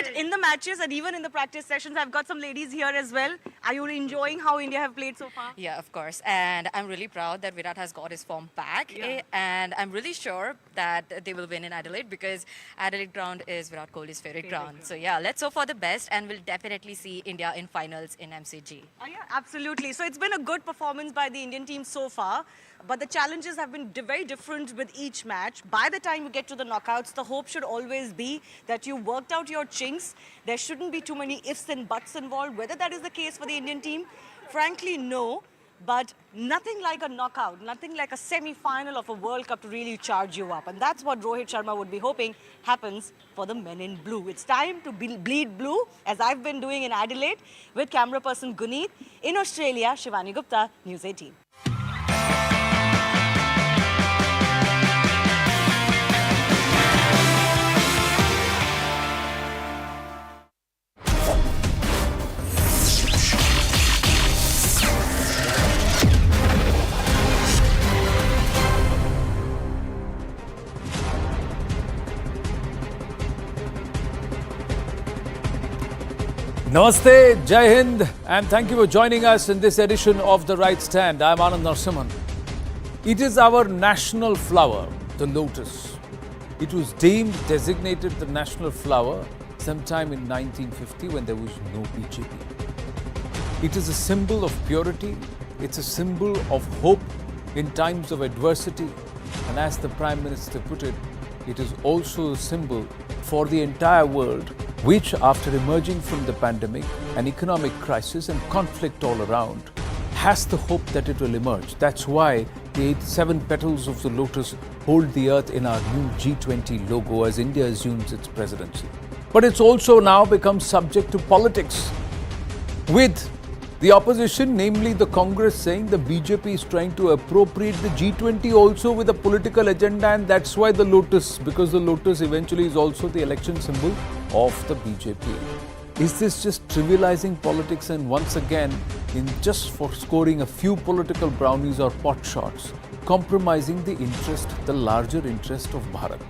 But in the matches and even in the practice sessions, I've got some ladies here as well. Are you enjoying how India have played so far? Yeah, of course. And I'm really proud that Virat has got his form back. And I'm really sure that they will win in Adelaide because Adelaide ground is Virat Kohli's favorite ground. So yeah, let's hope for the best and we'll definitely see India in finals in MCG. Yeah, absolutely. So it's been a good performance by the Indian team so far. But the challenges have been very different with each match. By the time you get to the knockouts, the hope should always be that you worked out your chinks. There shouldn't be too many ifs and buts involved. Whether that is the case for the Indian team, frankly, no. But nothing like a knockout, nothing like a semi-final of a World Cup to really charge you up. And that's what Rohit Sharma would be hoping happens for the men in blue. It's time to bleed blue, as I've been doing in Adelaide with camera person Guneet. In Australia, Shivani Gupta, News 18. Namaste, Jai Hind, and thank you for joining us in this edition of The Right Stand. I'm Anand Narasimhan. It is our national flower, the lotus. It was designated the national flower sometime in 1950 when there was no BJP. It is a symbol of purity. It's a symbol of hope in times of adversity. And as the Prime Minister put it, it is also a symbol for the entire world, which after emerging from the pandemic, an economic crisis and conflict all around, has the hope that it will emerge. That's why the 7 petals of the lotus hold the earth in our new G20 logo as India assumes its presidency. But it's also now become subject to politics, with the opposition, namely the Congress, saying the BJP is trying to appropriate the G20 also with a political agenda, and that's why the lotus, because the lotus eventually is also the election symbol of the BJP. Is this just trivializing politics and once again, in just for scoring a few political brownies or pot shots, compromising the interest, the larger interest of Bharat?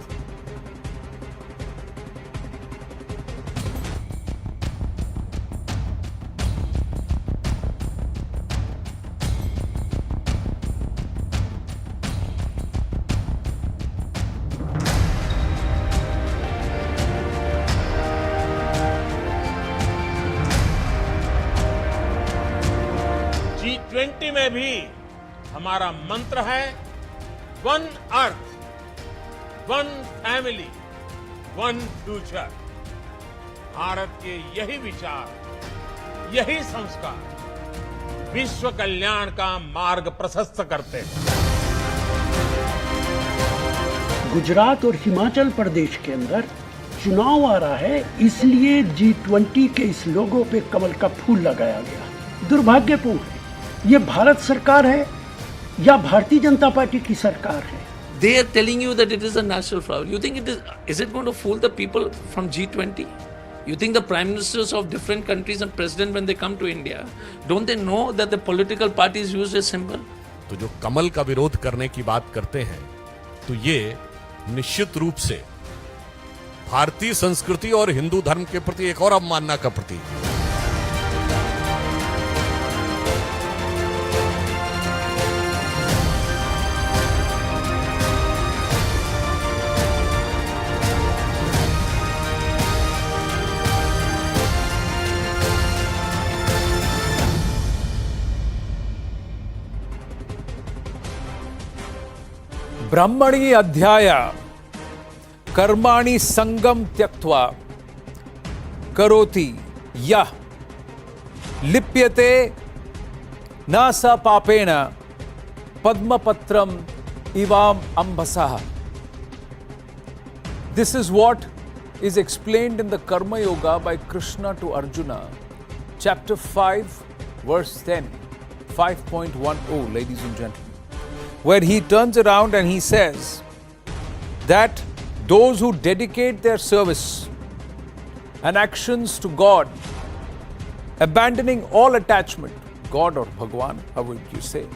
G20 में भी हमारा मंत्र है one earth, one family, one future. Bharat के यही विचार, यही संस्कार विश्व कल्याण का मार्ग प्रशस्त करते हैं। गुजरात और हिमाचल प्रदेश के अंदर चुनाव आ रहा है, इसलिए G20 के इस लोगो पे कमल का फूल लगाया गया। दुर्भाग्यपूर्ण है। ये भारत सरकार है या भारतीय जनता पार्टी की सरकार है? They are telling you that it is a national flower. You think is it going to fool the people from G20? You think the prime ministers of different countries and president when they come to India, don't they know that the political parties use a symbol? तो जो कमल का विरोध करने की बात करते हैं, तो ये निश्चित रूप से भारतीय संस्कृति और हिंदू धर्म के प्रति एक और अवमानना का प्रतीक है। ब्रह्मणि अध्याय कर्माणि संगम त्यक्त्वा करोति यः लिप्यते न स पापेन पद्मपत्रम इवाम अम्बसः. This is what is explained in the Karma Yoga by Krishna to Arjuna, chapter 5, verse 10, 5.10, ladies and gentlemen, where he turns around and he says that those who dedicate their service and actions to God, abandoning all attachment, God or Bhagwan, how would you say,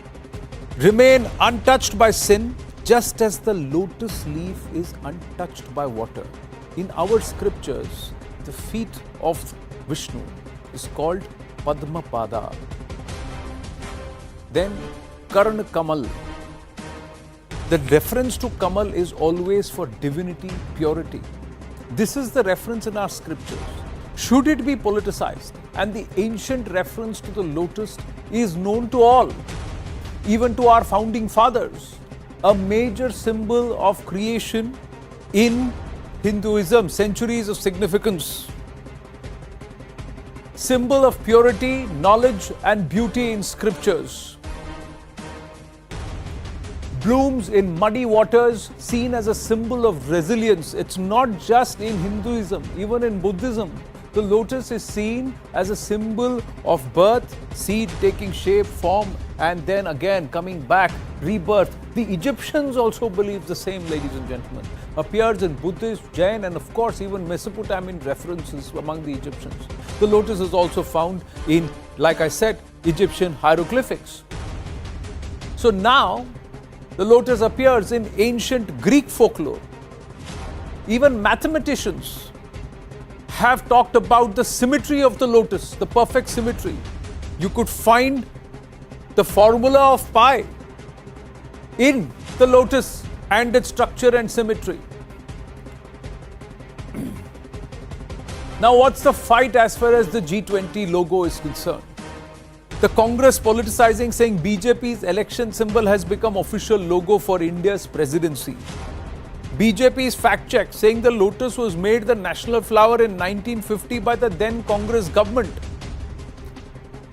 remain untouched by sin, just as the lotus leaf is untouched by water. In our scriptures, the feet of Vishnu is called Padmapada. Then Karna Kamal. The reference to Kamal is always for divinity, purity. This is the reference in our scriptures. Should it be politicized? And the ancient reference to the lotus is known to all, even to our founding fathers. A major symbol of creation in Hinduism, centuries of significance. Symbol of purity, knowledge and beauty in scriptures. Blooms in muddy waters, seen as a symbol of resilience. It's not just in Hinduism, even in Buddhism. The lotus is seen as a symbol of birth, seed taking shape, form, and then again coming back, rebirth. The Egyptians also believe the same, ladies and gentlemen. Appears in Buddhist, Jain, and of course even Mesopotamian references among the Egyptians. The lotus is also found in, like I said, Egyptian hieroglyphics. So now, the lotus appears in ancient Greek folklore. Even mathematicians have talked about the symmetry of the lotus, the perfect symmetry. You could find the formula of pi in the lotus and its structure and symmetry. Now, what's the fight as far as the G20 logo is concerned? The Congress politicizing, saying BJP's election symbol has become official logo for India's presidency. BJP's fact check, saying the lotus was made the national flower in 1950 by the then Congress government.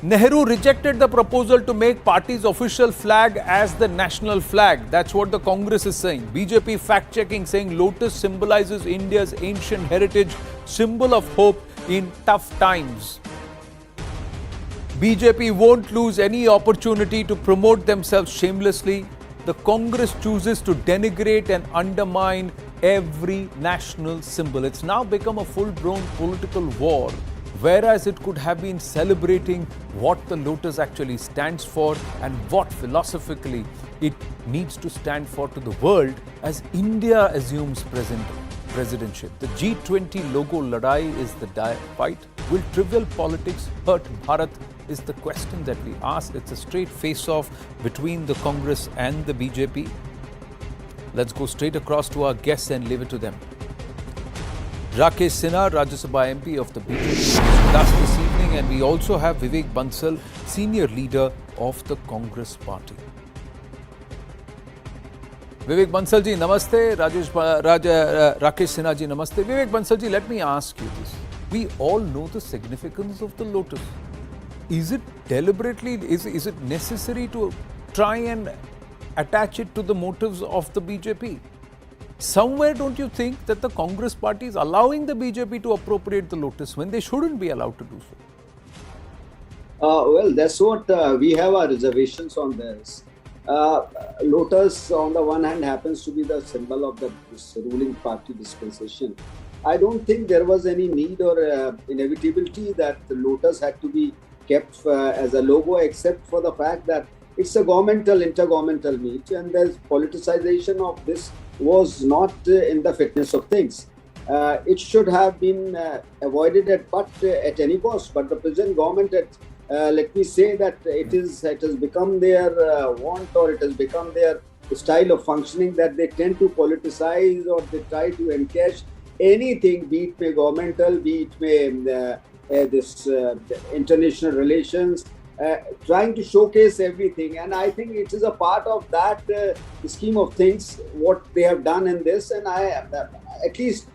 Nehru rejected the proposal to make party's official flag as the national flag. That's what the Congress is saying. BJP fact checking, saying lotus symbolizes India's ancient heritage, symbol of hope in tough times. BJP won't lose any opportunity to promote themselves shamelessly. The Congress chooses to denigrate and undermine every national symbol. It's now become a full-blown political war, whereas it could have been celebrating what the lotus actually stands for and what philosophically it needs to stand for to the world as India assumes presidentship. The G20 logo ladai is the fight. Will trivial politics hurt Bharat? Is the question that we ask. It's a straight face-off between the Congress and the BJP. Let's go straight across to our guests and leave it to them. Rakesh Sinha, Rajya Sabha MP of the BJP, is with us this evening, and we also have Vivek Bansal, senior leader of the Congress party. Vivek Bansal ji, namaste. Rakesh Sinha ji, namaste. Vivek Bansal ji, let me ask you this. We all know the significance of the lotus. Is it deliberately, is it necessary to try and attach it to the motives of the BJP? Somewhere don't you think that the Congress party is allowing the BJP to appropriate the lotus when they shouldn't be allowed to do so? Well, that's what we have our reservations on this. Lotus, on the one hand, happens to be the symbol of this ruling party dispensation. I don't think there was any need or inevitability that the lotus had to be kept as a logo, except for the fact that it's a intergovernmental meet, and there's politicization of this was not in the fitness of things. It should have been avoided at any cost. But the present government, let me say that it has become their want, or it has become their style of functioning, that they tend to politicize or they try to encash anything, be it may governmental, be it may international relations, trying to showcase everything. And I think it is a part of that scheme of things, what they have done in this. And at least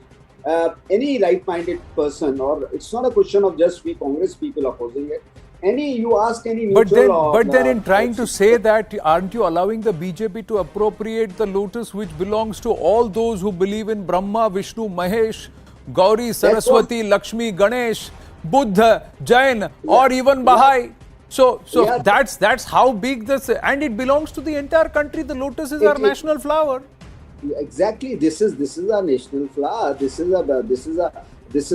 any right-minded person, or it's not a question of just we Congress people opposing it, you ask any neutral... But then in trying to say that, aren't you allowing the BJP to appropriate the lotus which belongs to all those who believe in Brahma, Vishnu, Mahesh, Gauri, Saraswati, Lakshmi, Ganesh, Buddha, Jain, or even Baha'i? So yeah, that's how big this, and it belongs to the entire country. The lotus is our national flower. Exactly, this is our national flower. This is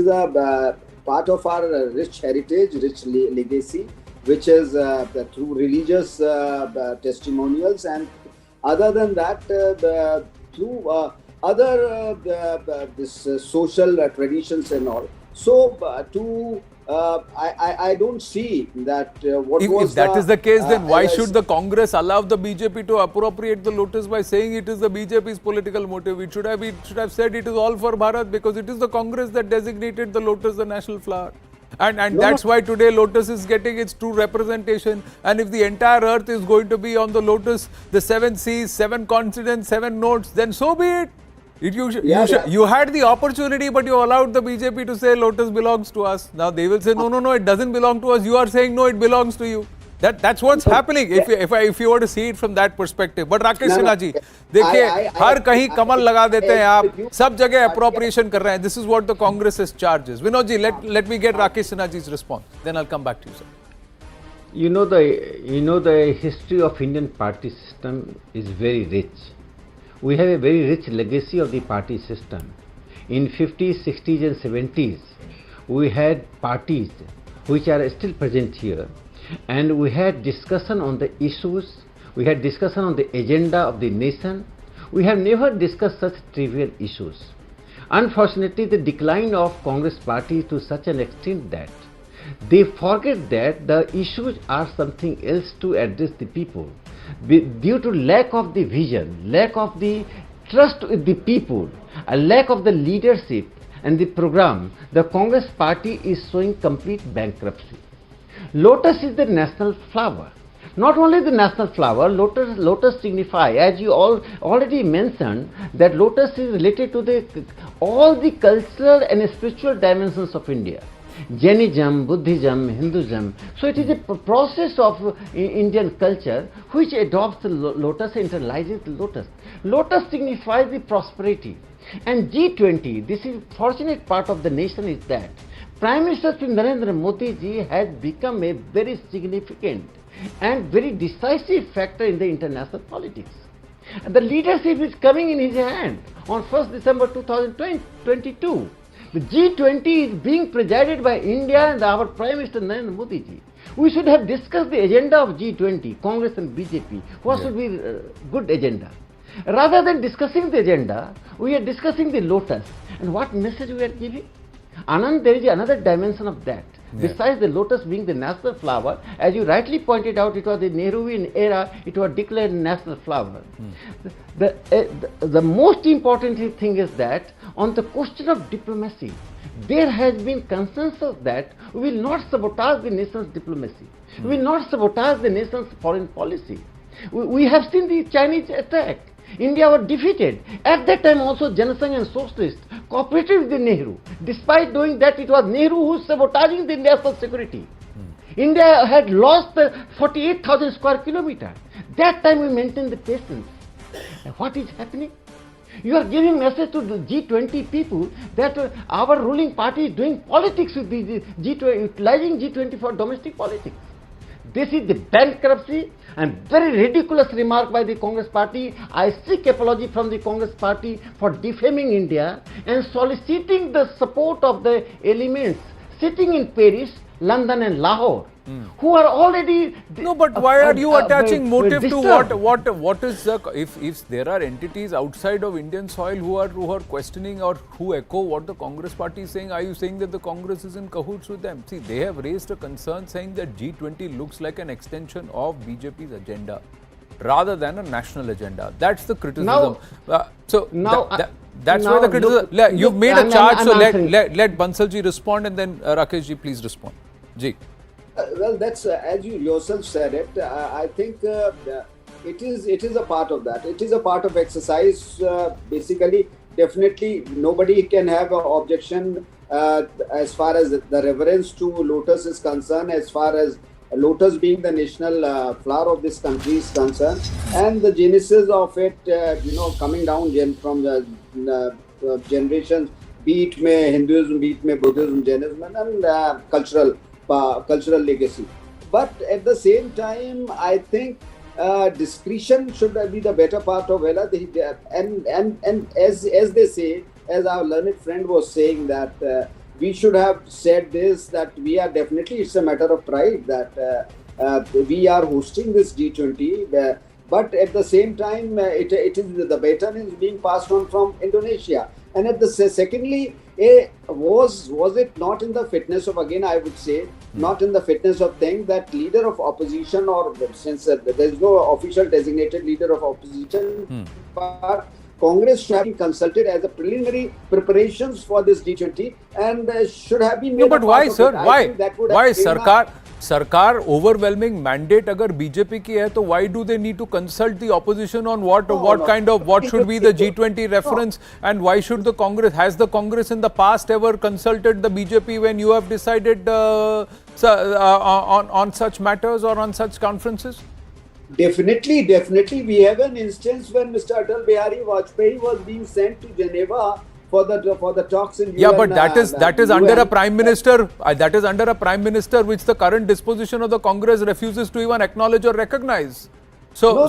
a part of our rich heritage, rich legacy, which is through religious testimonials, and other than that, through other social traditions and all. So I don't see that If that is the case, then why should the Congress allow the BJP to appropriate the Lotus by saying it is the BJP's political motive? It should have said it is all for Bharat, because it is the Congress that designated the Lotus the national flower. And that's why today Lotus is getting its true representation. And if the entire earth is going to be on the Lotus, the 7 seas, 7 continents, 7 nodes, then so be it. You had the opportunity, but you allowed the BJP to say Lotus belongs to us. Now they will say, no, it doesn't belong to us. You are saying, no, it belongs to you. That's what's happening if you were to see it from that perspective. But Rakesh Sinha ji, देखिए हर कहीं कमल लगा देते हैं आप, सब जगह appropriation कर रहे हैं. This is what the Congress's charge is. Vinod ji, let me get Rakesh Sinha ji's response. Then I'll come back to you, sir. You know the history of Indian party system is very rich. We have a very rich legacy of the party system. In 50s, 60s and 70s, we had parties which are still present here, and we had discussion on the issues, we had discussion on the agenda of the nation. We have never discussed such trivial issues. Unfortunately, the decline of Congress party to such an extent that they forget that the issues are something else to address the people. Due to lack of the vision, lack of the trust with the people, a lack of the leadership and the program, the Congress party is showing complete bankruptcy. Lotus is the national flower. Not only the national flower, lotus signify, as you already mentioned, that lotus is related to all the cultural and spiritual dimensions of India. Jainism, Buddhism, Hinduism. So it is a process of Indian culture which adopts the lotus, internalizes the lotus. Lotus signifies the prosperity. And G20, this is fortunate part of the nation is that Prime Minister Sri Narendra Modi ji has become a very significant and very decisive factor in the international politics. And the leadership is coming in his hand on 1st December 2022. The G20 is being presided by India and our Prime Minister Narendra Modi ji. We should have discussed the agenda of G20, Congress and BJP. What should be a good agenda? Rather than discussing the agenda, we are discussing the lotus. And what message we are giving? Anand, there is another dimension of that. Besides the lotus being the national flower, as you rightly pointed out, it was the Nehruvian era, it was declared national flower. The most important thing is that on the question of diplomacy, there has been consensus that we will not sabotage the nation's diplomacy. We will not sabotage the nation's foreign policy. We have seen the Chinese attack. India was defeated. At that time also Janasangh and Socialists cooperated with the Nehru. Despite doing that, it was Nehru who was sabotaging the national security. India had lost 48,000 square kilometers. That time we maintained the patience. And what is happening? You are giving message to the G20 people that our ruling party is doing politics with the G20, utilizing G20 for domestic politics. This is the bankruptcy and very ridiculous remark by the Congress party. I seek apology from the Congress party for defaming India and soliciting the support of the elements sitting in Paris, London and Lahore, who are already... No, but why are you attaching motive to what is the... If there are entities outside of Indian soil who are questioning or who echo what the Congress party is saying, are you saying that the Congress is in cahoots with them? See, they have raised a concern saying that G20 looks like an extension of BJP's agenda rather than a national agenda. That's the criticism. That's where the criticism... You've made a charge, so let Bansalji respond and then Rakeshji, please respond. Ji. Well, that's as you yourself said it. I think it is a part of that. It is a part of exercise. Basically, definitely nobody can have an objection as far as the reverence to Lotus is concerned, as far as Lotus being the national flower of this country is concerned, and the genesis of it, coming down from the generations, be it may Hinduism, be it may Buddhism, Jainism, and cultural legacy. But at the same time, I think discretion should be the better part of Vela. And as they say, as our learned friend was saying, that we should have said this, that we are definitely, it's a matter of pride that we are hosting this G20. But at the same time, it is the baton is being passed on from Indonesia. And secondly, Was it not in the fitness of, again I would say, not in the fitness of thing that leader of opposition, or since there is no official designated leader of opposition, but Congress should have been consulted as a preliminary preparations for this G20 and should have been made. No, but why, sir? Why Sarkar? सरकार overwhelming mandate अगर BJP की है तो why do they need to consult the opposition on what should be the G20 reference and why should the Congress, has the Congress in the past ever consulted the BJP when you have decided on such matters or on such conferences? Definitely. We have an instance when Mr. Atal Bihari Vajpayee was being sent to Geneva for the talks in UN. Yeah, but that is under a prime minister. That is under a prime minister which the current disposition of the Congress refuses to even acknowledge or recognize. So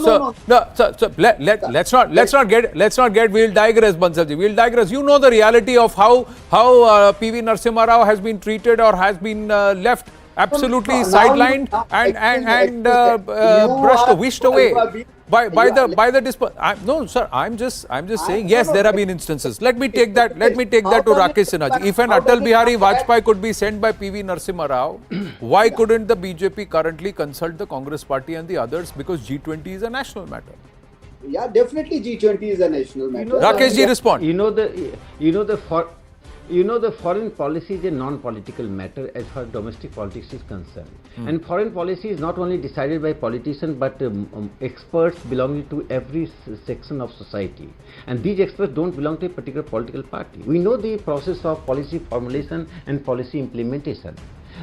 let's not get. We'll digress, Bansalji. We'll digress. You know the reality of how PV Narasimha Rao has been treated or has been left absolutely sidelined and wished away by the no, sir, I'm just saying yes, there have been instances. Let me take that to Rakesh Sinha. If an Atal Bihari Vajpayee could be sent by PV Narasimha Rao, why couldn't the BJP currently consult the Congress party and the others, because G20 is a national matter? Yeah, definitely G20 is a national matter. Rakesh ji, respond. The foreign policy is a non-political matter as far as domestic politics is concerned. And foreign policy is not only decided by politicians but experts belonging to every section of society. And these experts don't belong to a particular political party. We know the process of policy formulation and policy implementation.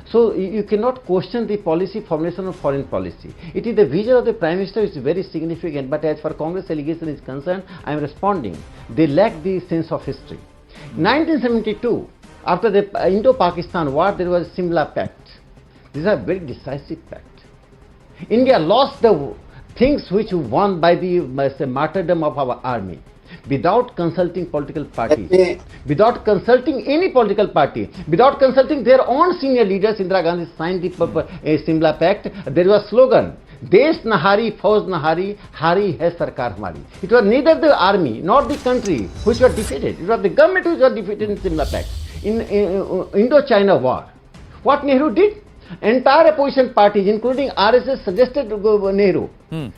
So you cannot question the policy formulation of foreign policy. It is the vision of the Prime Minister which is very significant, but as far as Congress allegation is concerned, I am responding. They lack the sense of history. 1972, after the Indo-Pakistan war, there was a Simla Pact. This is a very decisive pact. India lost the things which won by the martyrdom of our army, without consulting political parties, without consulting any political party, without consulting their own senior leaders. Indira Gandhi signed the Simla Pact. There was a slogan, Desh Nahari, Fauj Nahari, Hari hai Sarkar Hamari. It was neither the army nor the country which were defeated. It was the government which was defeated in Simla Pact. In Indo-China war, what Nehru did? Entire opposition parties, including RSS, suggested to Nehru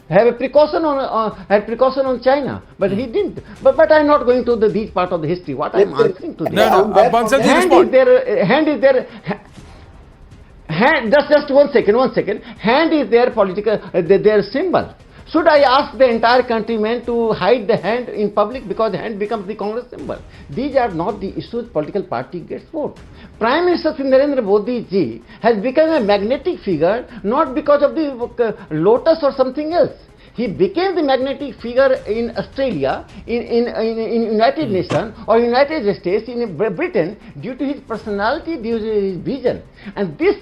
have a precaution on China, but he didn't. But I'm not going to these part of the history. What I'm answering to this. Hand is there. Hand, just one second. Hand is their political, their symbol. Should I ask the entire countrymen to hide the hand in public because the hand becomes the Congress symbol? These are not the issues political party gets vote. Prime Minister Narendra Modi ji has become a magnetic figure not because of the Lotus or something else. He became the magnetic figure in Australia, in United Nations or United States, in Britain, due to his personality, due to his vision. And this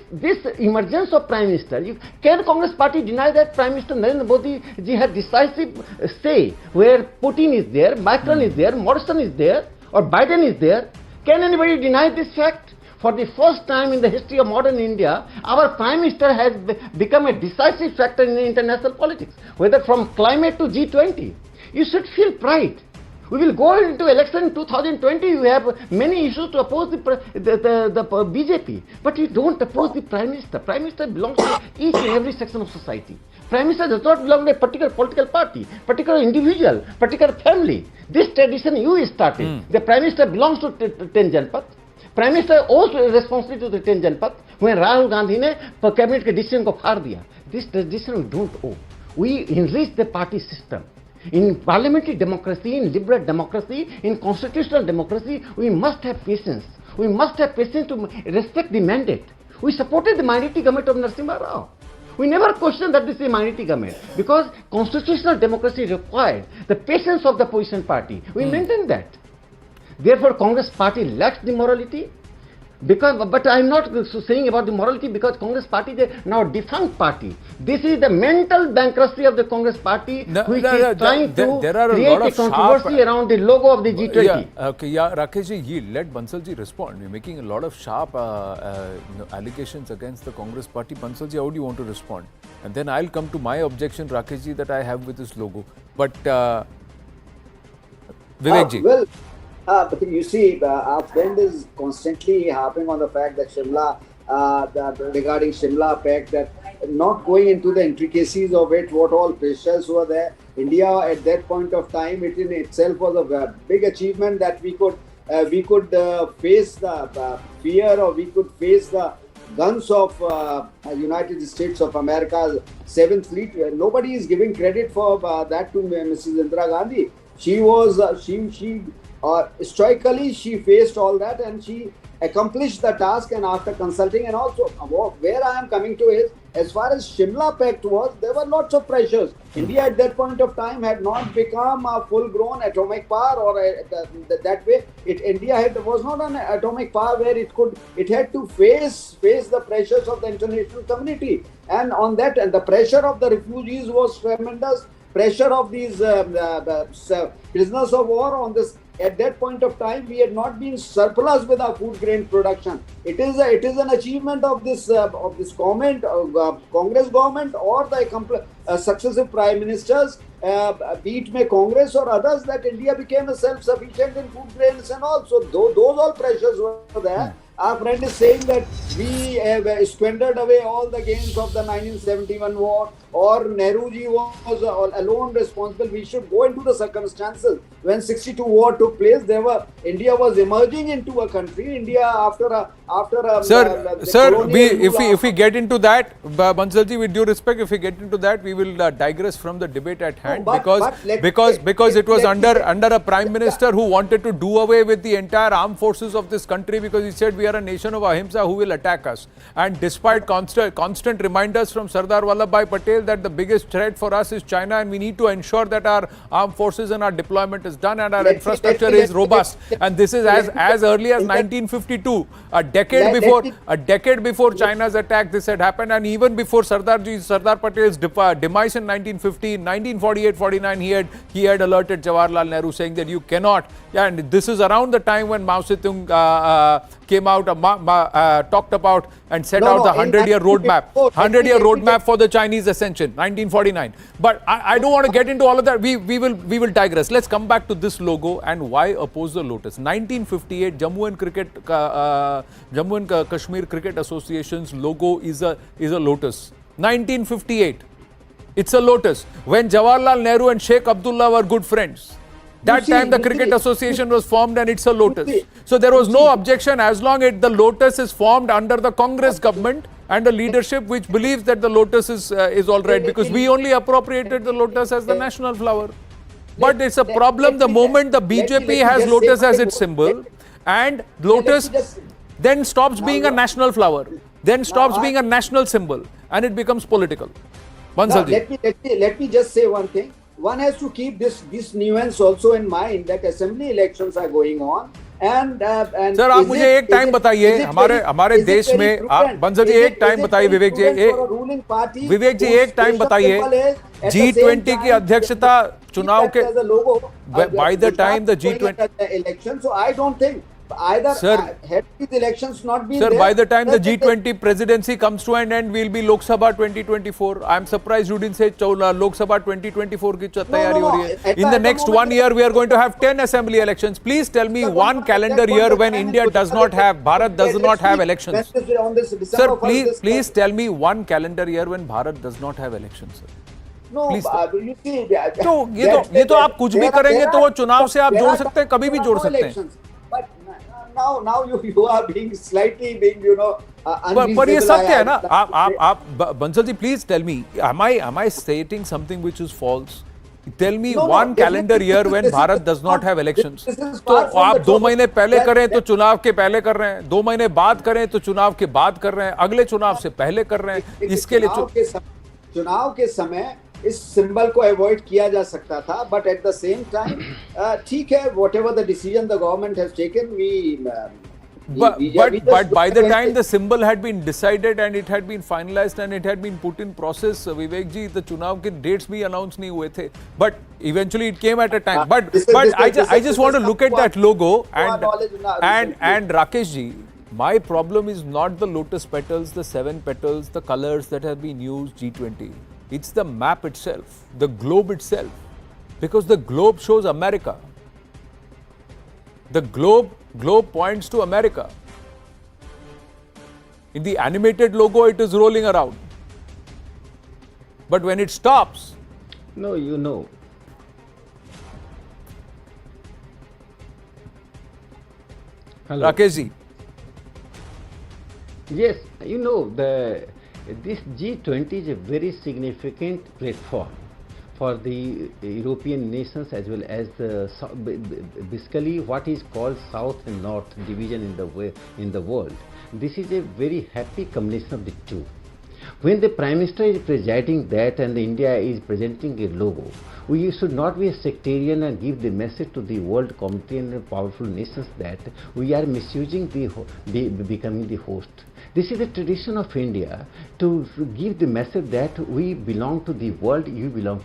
emergence of Prime Minister, can Congress party deny that Prime Minister Narendra Modi ji had decisive say where Putin is there, Macron is there, Morrison is there, or Biden is there? Can anybody deny this fact? For the first time in the history of modern India, our Prime Minister has become a decisive factor in international politics, whether from climate to G20. You should feel pride. We will go into election in 2020. We have many issues to oppose the BJP, but you don't oppose the Prime Minister. Prime Minister belongs to each and every section of society. Prime Minister does not belong to a particular political party, particular individual, particular family. This tradition you started. The Prime Minister belongs to 10 Janpath. Prime Minister owes responsibility to the 10 Janpath when Rahul Gandhi ne cabinet ke decision ko faar diya. This decision we don't owe. We enrich the party system. In parliamentary democracy, in liberal democracy, in constitutional democracy, we must have patience. We must have patience to respect the mandate. We supported the minority government of Narasimha Rao. We never questioned that this is a minority government because constitutional democracy required the patience of the opposition party. We maintained that. Therefore, Congress party lacks the morality. But I am not saying about the morality because Congress party is now a defunct party. This is the mental bankruptcy of the Congress party, which is trying to create a controversy around the logo of the G20. Rakesh ji, let Bansal ji respond. You're making a lot of sharp allegations against the Congress party. Bansal ji, how do you want to respond? And then I'll come to my objection, Rakesh ji, that I have with this logo. But Vivek ji. Well, But you see, our friend is constantly harping on the fact that regarding Shimla Pact, that not going into the intricacies of it, what all pressures were there. India at that point of time, it in itself was a big achievement that we could face the fear, or we could face the guns of United States of America's 7th Fleet. Nobody is giving credit for that to Mrs. Indira Gandhi. She was stoically she faced all that, and she accomplished the task. And after consulting, and also where I am coming to is, as far as Shimla Pact was, there were lots of pressures. India at that point of time had not become a full-grown atomic power, or that way. India was not an atomic power where it had to face the pressures of the international community, and on that, and the pressure of the refugees was tremendous. Pressure of these prisoners of war on this. At that point of time, we had not been surplus with our food grain production. It is an achievement of this government, Congress government, or the successive prime ministers, be it may Congress or others, that India became self-sufficient in food grains and all. So those all pressures were there. Our friend is saying that we have squandered away all the gains of the 1971 war, or Nehruji was alone responsible. We should go into the circumstances. When 62 war took place, India was emerging into a country. India after a if we get into that, Bansalji, with due respect, if we get into that, we will digress from the debate at hand, because it was under a prime minister who wanted to do away with the entire armed forces of this country, because he said we are a nation of ahimsa, who will attack us. And despite constant reminders from Sardar Vallabhbhai Patel that the biggest threat for us is China, and we need to ensure that our armed forces and our deployment is done and our infrastructure is robust. And this is as early as 1952, a decade before China's attack, this had happened. And even before Sardar Patel's demise in 1950, 1948-49, he had alerted Jawaharlal Nehru, saying that you cannot. And this is around the time when Mao Zedong came out, talked about and set out the 100-year roadmap for the Chinese ascension, 1949. But I don't want to get into all of that. We will digress. Let's come back to this logo and why oppose the Lotus. 1958, Jammu and Kashmir Cricket Association's logo is a Lotus. 1958, it's a Lotus. When Jawaharlal Nehru and Sheikh Abdullah were good friends, that time the Cricket Association was formed, and it's a Lotus. So there was no objection as long as the Lotus is formed under the Congress government and a leadership which believes that the Lotus is all right, because we only appropriated the Lotus as the national flower. But it's a problem the moment the BJP has Lotus as its symbol, and Lotus then stops being a national flower, then stops being a national symbol, and it becomes political. Let me just say one thing. One has to keep this nuance also in mind, that assembly elections are going on. And sir, आप मुझे एक time बताइए, हमारे देश में, बंसल जी एक time बताइए, विवेक जी एक टाइम बताइए, G20 की अध्यक्षता चुनाव के by the time the G20 election. So I don't think either had these elections not been there, by the time the G20 presidency comes to an end, we'll be Lok Sabha 2024. I'm surprised you didn't say Lok Sabha 2024 की तैयारी हो रही है. In the next 1 year, we are going to have 10 assembly elections. Please tell me one calendar year when Bharat does not have elections. Sir, please tell me one calendar year when Bharat does not have elections, sir. No, you see, तो ये तो आप कुछ भी करेंगे तो वो चुनाव से आप जोड़ सकते हैं, कभी भी जोड़ सकते हैं. But now you are being slightly unreasonable. पर ये सत्य है ना. आप Bansal ji, please tell me, am I stating something which is false? Tell me one calendar year when Bharat does not have elections. तो आप 2 महीने पहले करें तो चुनाव के पहले कर रहे हैं, 2 महीने बाद करें तो चुनाव के बाद कर रहे हैं, अगले चुनाव से पहले कर रहे हैं. इसके लिए चुनाव के समय इस सिंबल को अवॉइड किया जा सकता था, but at the same time ठीक है, whatever the decision the government has taken, but by the time the symbol had been decided and it had been finalized and it had been put in process, Vivek ji, the चुनाव के dates भी announce नहीं हुए थे, but eventually it came at a time. But I just want to look at that logo and Rakesh ji, my problem is not the lotus petals, the 7 petals, the colors that have been used, G20. It's the map itself, the globe itself, because the globe shows America. The globe points to America. In the animated logo, it is rolling around. But when it stops, No, you know. Hello. Rakeshji, Yes, you know, this G20 is a very significant platform for the European nations as well as basically what is called South and North division in the world. This is a very happy combination of the two. When the Prime Minister is presiding that and India is presenting a logo, we should not be a sectarian and give the message to the world community and the powerful nations that we are misusing becoming the host. This is the tradition of India to give the message that we belong to the world, you belong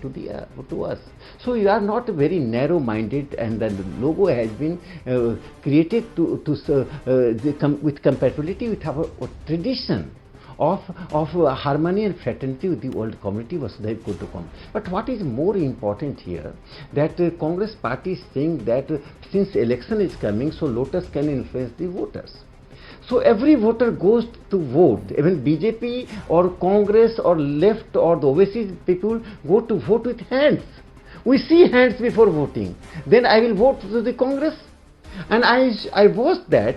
to us. So you are not very narrow-minded, and the logo has been created with compatibility with our tradition of harmony and fraternity with the world community was very good to come. But what is more important here, that Congress party is saying that since election is coming, so Lotus can influence the voters. So every voter goes to vote, even BJP or Congress or left or the overseas people go to vote with hands. We see hands before voting. Then I will vote to the Congress. And I was that,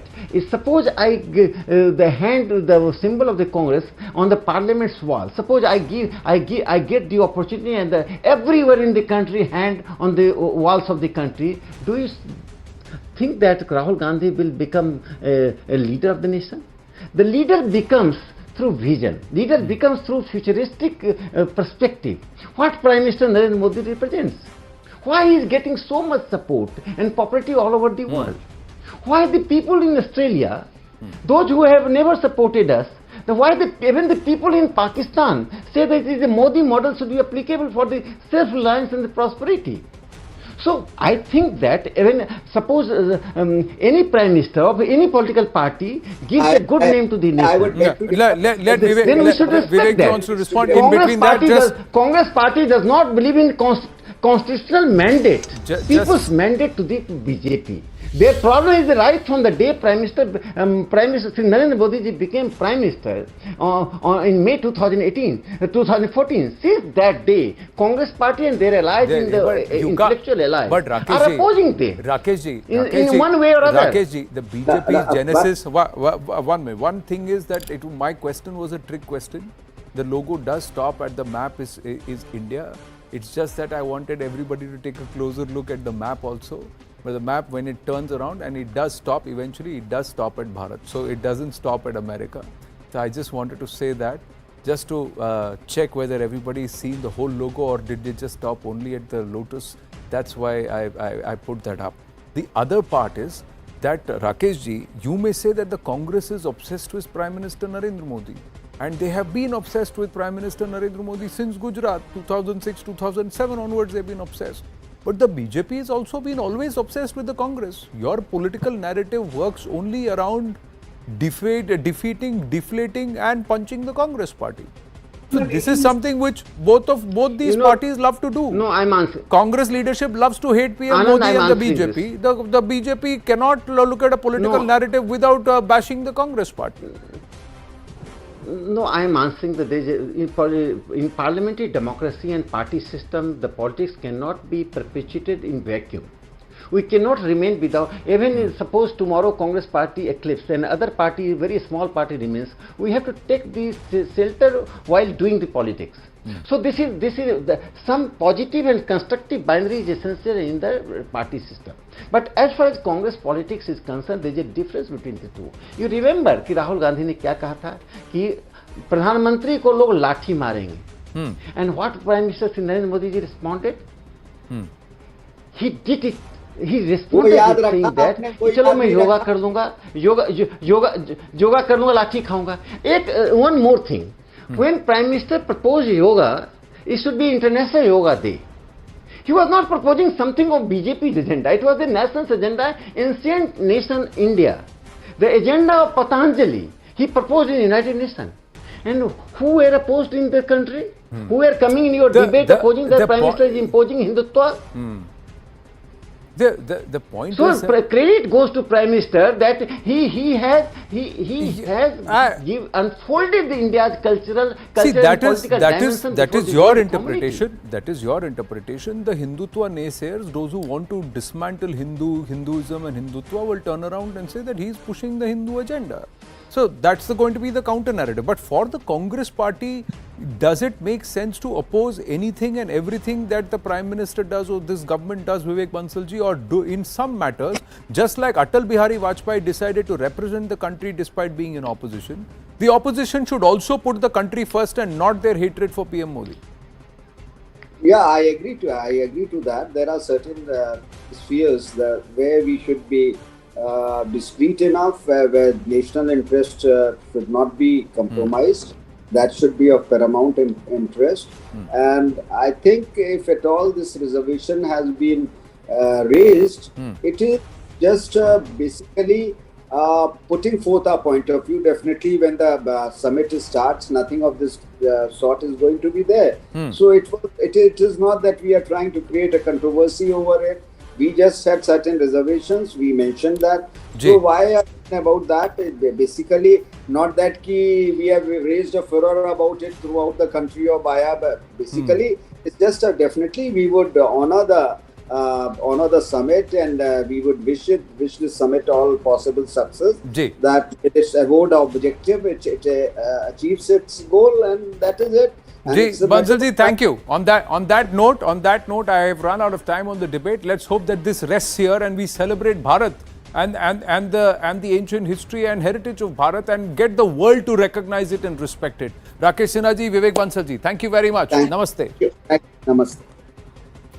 suppose the symbol of the Congress on the Parliament's wall, suppose I get the opportunity and everywhere in the country hand on the walls of the country, do you think that Rahul Gandhi will become a leader of the nation? The leader becomes through vision. Leader becomes through futuristic perspective. What Prime Minister Narendra Modi represents? Why he is getting so much support and popularity all over the world? Why the people in Australia, those who have never supported us, even the people in Pakistan say that the Modi model should be applicable for the self-reliance and the prosperity. So I think that even suppose any Prime Minister of any political party gives a good name to the nation. I would like to then we should respect that. wants to respond in between that. Congress party does not believe in constitutional mandate, people's mandate to the BJP. Their problem is right from the day Prime Minister Sri Narendra Modi ji became Prime Minister in May 2014. Since that day, Congress party and their allies in the intellectual allies are opposing them. Rakeshji, in one way or other. Rakeshji, the BJP's genesis. One minute. One thing is that my question was a trick question. The logo does stop at the map is India. It's just that I wanted everybody to take a closer look at the map also. But the map, when it turns around and it does stop, eventually it does stop at Bharat. So it doesn't stop at America. So I just wanted to say that, just to check whether everybody has seen the whole logo or did they just stop only at the Lotus. That's why I put that up. The other part is that, Rakeshji, you may say that the Congress is obsessed with Prime Minister Narendra Modi. And they have been obsessed with Prime Minister Narendra Modi since Gujarat, 2006, 2007 onwards they've been obsessed. But the BJP has also been always obsessed with the Congress. Your political narrative works only around defeating, deflating and punching the Congress party. So this is something which both these parties love to do. No, I'm answering. Congress leadership loves to hate PM Modi and the BJP. The BJP cannot look at a political narrative without bashing the Congress party. No, I am answering that in parliamentary democracy and party system, the politics cannot be perpetuated in vacuum. We cannot remain without, even suppose tomorrow Congress party eclipses and other party, very small party remains, we have to take the shelter while doing the politics. So this is some positive and constructive binary is essential in the party system. But as far as Congress politics is concerned, there is a difference between the two. You remember कि राहुल गांधी ने क्या कहा था कि प्रधानमंत्री को लोग लाठी मारेंगे. And what Prime Minister Sri Narendra Modi ji responded? He did it. He responded with saying that चलो मैं योगा कर दूंगा, योगा कर लूंगा, लाठी खाऊंगा. One more thing. When Prime Minister proposed yoga, it should be International Yoga Day. He was not proposing something of BJP's agenda. It was the nation's agenda, ancient nation India. The agenda of Patanjali, he proposed in United Nations. And who were opposed in the country? Who were coming in your debate opposing the Prime Minister is imposing Hindutva? The point So is... credit goes to Prime Minister that he has unfolded the India's cultural See, and political dimension. that before is the your global interpretation. community. That is your interpretation. The Hindutva naysayers, those who want to dismantle Hinduism and Hindutva, will turn around and say that he is pushing the Hindu agenda. So that's going to be the counter narrative. But for the Congress party, does it make sense to oppose anything and everything that the Prime Minister does or this government does, Vivek Bansalji, or do in some matters, just like Atal Bihari Vajpayee decided to represent the country despite being in opposition, the opposition should also put the country first and not their hatred for PM Modi? Yeah, I agree to that. There are certain spheres where we should be discreet enough, where national interest should not be compromised. That should be of paramount interest. And I think if at all this reservation has been raised, it is just basically putting forth our point of view. Definitely when the summit starts, nothing of this sort is going to be there. So it is not that we are trying to create a controversy over it. We just had certain reservations. We mentioned that. So why are we talking about that? Basically, not that we have raised a furor about it throughout the country or but basically, it's just definitely we would honor the summit, and we would wish the summit all possible success. That it is above the objective, it achieves its goal, and that is it. Bansalji, thank you. On that note, I have run out of time on the debate. Let's hope that this rests here and we celebrate Bharat and the ancient history and heritage of Bharat and get the world to recognize it and respect it. Rakesh Sinhaji, Vivek Bansalji, thank you very much. Namaste. Namaste.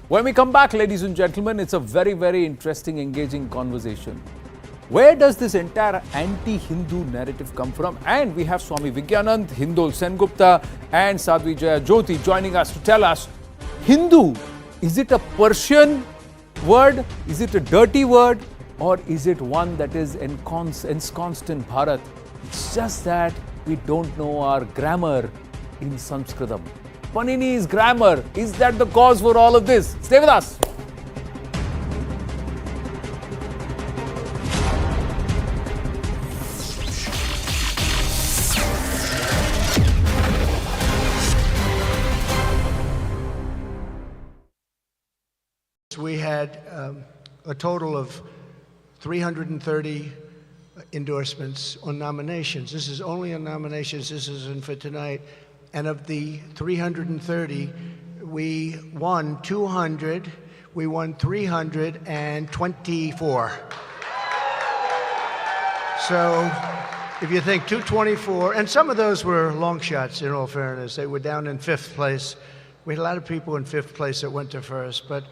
When we come back, ladies and gentlemen, it's a very, very interesting, engaging conversation. Where does this entire anti-Hindu narrative come from? And we have Swami Vigyanand, Hindol Sengupta and Sadhvi Jaya Jyoti joining us to tell us, Hindu, is it a Persian word? Is it a dirty word? Or is it one that is ensconced in Bharat? It's just that we don't know our grammar in Sanskritam. Panini's grammar, is that the cause for all of this? Stay with us. We had a total of 330 endorsements on nominations. This is only on nominations. This isn't for tonight. And of the 330, we won 200. We won 324. So if you think 224, and some of those were long shots, in all fairness. They were down in fifth place. We had a lot of people in fifth place that went to first, but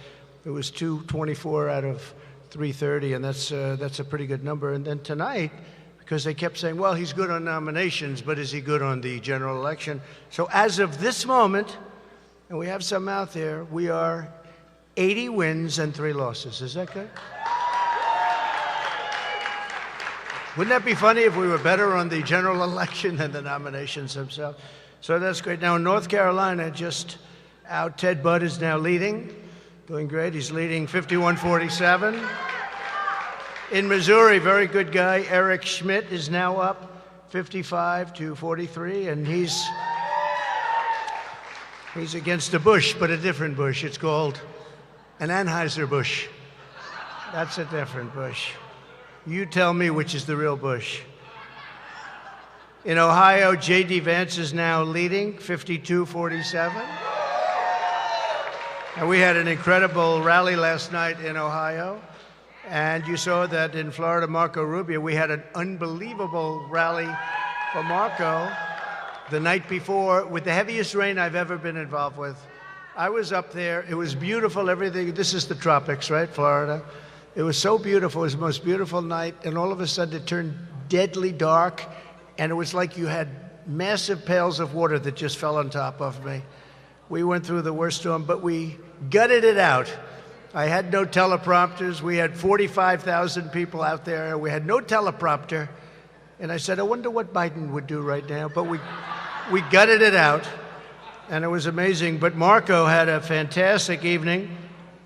it was 224 out of 330, and that's a pretty good number. And then tonight, because they kept saying, well, he's good on nominations, but is he good on the general election? So as of this moment, and we have some out there, we are 80 wins and 3 losses. Is that good? Wouldn't that be funny if we were better on the general election than the nominations themselves? So that's great. Now in North Carolina, just out, Ted Budd is now leading. Doing great. He's leading 51-47. In Missouri, very good guy, Eric Schmidt is now up 55-43, and he's against a Bush, but a different Bush. It's called an Anheuser-Busch. That's a different Bush. You tell me which is the real Bush. In Ohio, J.D. Vance is now leading 52-47. And we had an incredible rally last night in Ohio. And you saw that in Florida, Marco Rubio, we had an unbelievable rally for Marco the night before with the heaviest rain I've ever been involved with. I was up there. It was beautiful, everything. This is the tropics, right, Florida? It was so beautiful. It was the most beautiful night. And all of a sudden it turned deadly dark. And it was like you had massive pails of water that just fell on top of me. We went through the worst storm, but we gutted it out. I had no teleprompters. We had 45,000 people out there. We had no teleprompter. And I said, I wonder what Biden would do right now. But we gutted it out, and it was amazing. But Marco had a fantastic evening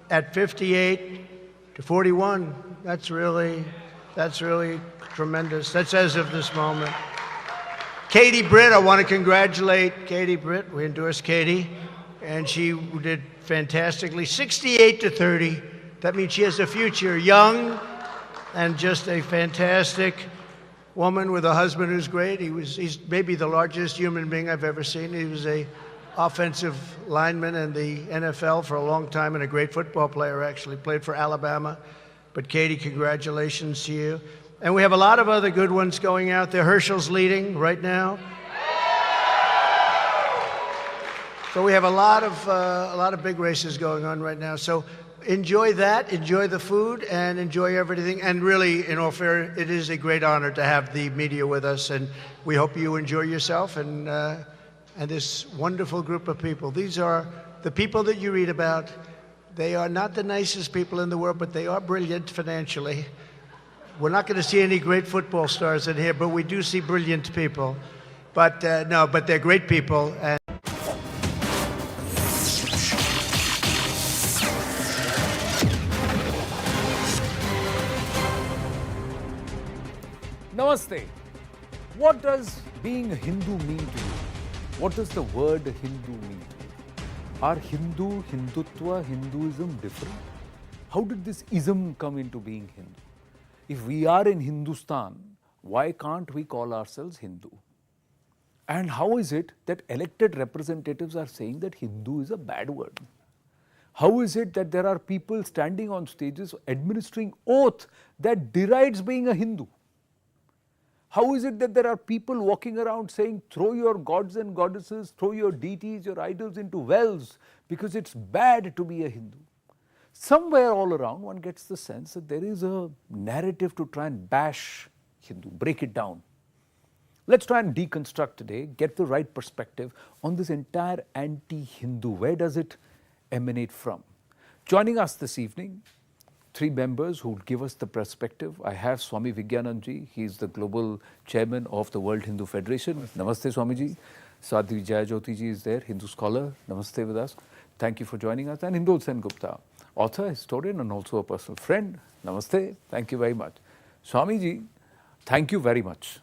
at 58-47. to 41. That's really tremendous. That's as of this moment. Katie Britt, I want to congratulate Katie Britt. We endorse Katie, and she did fantastically. 68 to 30. That means she has a future, young, and just a fantastic woman with a husband who's great. He's maybe the largest human being I've ever seen. He was a offensive lineman in the NFL for a long time and a great football player, actually. Played for Alabama. But Katie, congratulations to you. And we have a lot of other good ones going out there. Herschel's leading right now. So we have a lot of big races going on right now. So enjoy that, enjoy the food, and enjoy everything. And really, in all fairness, it is a great honor to have the media with us. And we hope you enjoy yourself and this wonderful group of people. These are the people that you read about. They are not the nicest people in the world, but they are brilliant financially. We're not going to see any great football stars in here, but we do see brilliant people. But no, but they're great people. And Namaste. What does being a Hindu mean to you? What does the word Hindu mean? Are Hindu, Hindutva, Hinduism different? How did this ism come into being Hindu? If we are in Hindustan, why can't we call ourselves Hindu? And how is it that elected representatives are saying that Hindu is a bad word? How is it that there are people standing on stages administering oath that derides being a Hindu? How is it that there are people walking around saying, throw your gods and goddesses, throw your deities, your idols into wells because it's bad to be a Hindu? Somewhere all around one gets the sense that there is a narrative to try and bash Hindu, break it down. Let's try and deconstruct today, get the right perspective on this entire anti-Hindu. Where does it emanate from? Joining us this evening, three members who will give us the perspective. I have Swami Vigyananji. He is the global chairman of the World Hindu Federation. Namaste, Swamiji. Sadhvi Jayajyoti ji is there, Hindu scholar. Namaste with us. Thank you for joining us. And Hindol Sen Gupta, author, historian, and also a personal friend. Namaste. Thank you very much. Swamiji, thank you very much.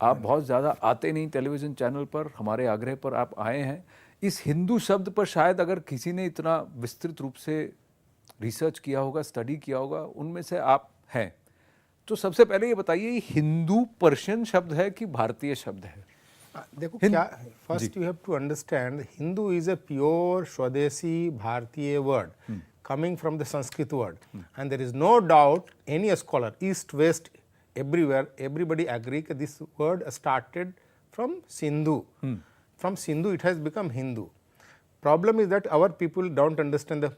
आप बहुत ज़्यादा आते नहीं television channel पर, हमारे आग्रह पर आप आए हैं. इस हिंदू शब्द पर शायद अगर किसी ने इतना विस्तृत रूप से रिसर्च किया होगा, स्टडी किया होगा, उनमें से आप हैं. तो सबसे पहले ये बताइए, हिंदू पर्शियन शब्द है कि भारतीय शब्द है? देखो क्या, first you have to understand Hindu is a pure swadeshi Bharatiya word coming from the Sanskrit word, and there is no doubt any scholar, east, west, everywhere, everybody agree that this word started from Sindhu. From Sindhu it has become Hindu. Problem is that our people don't understand the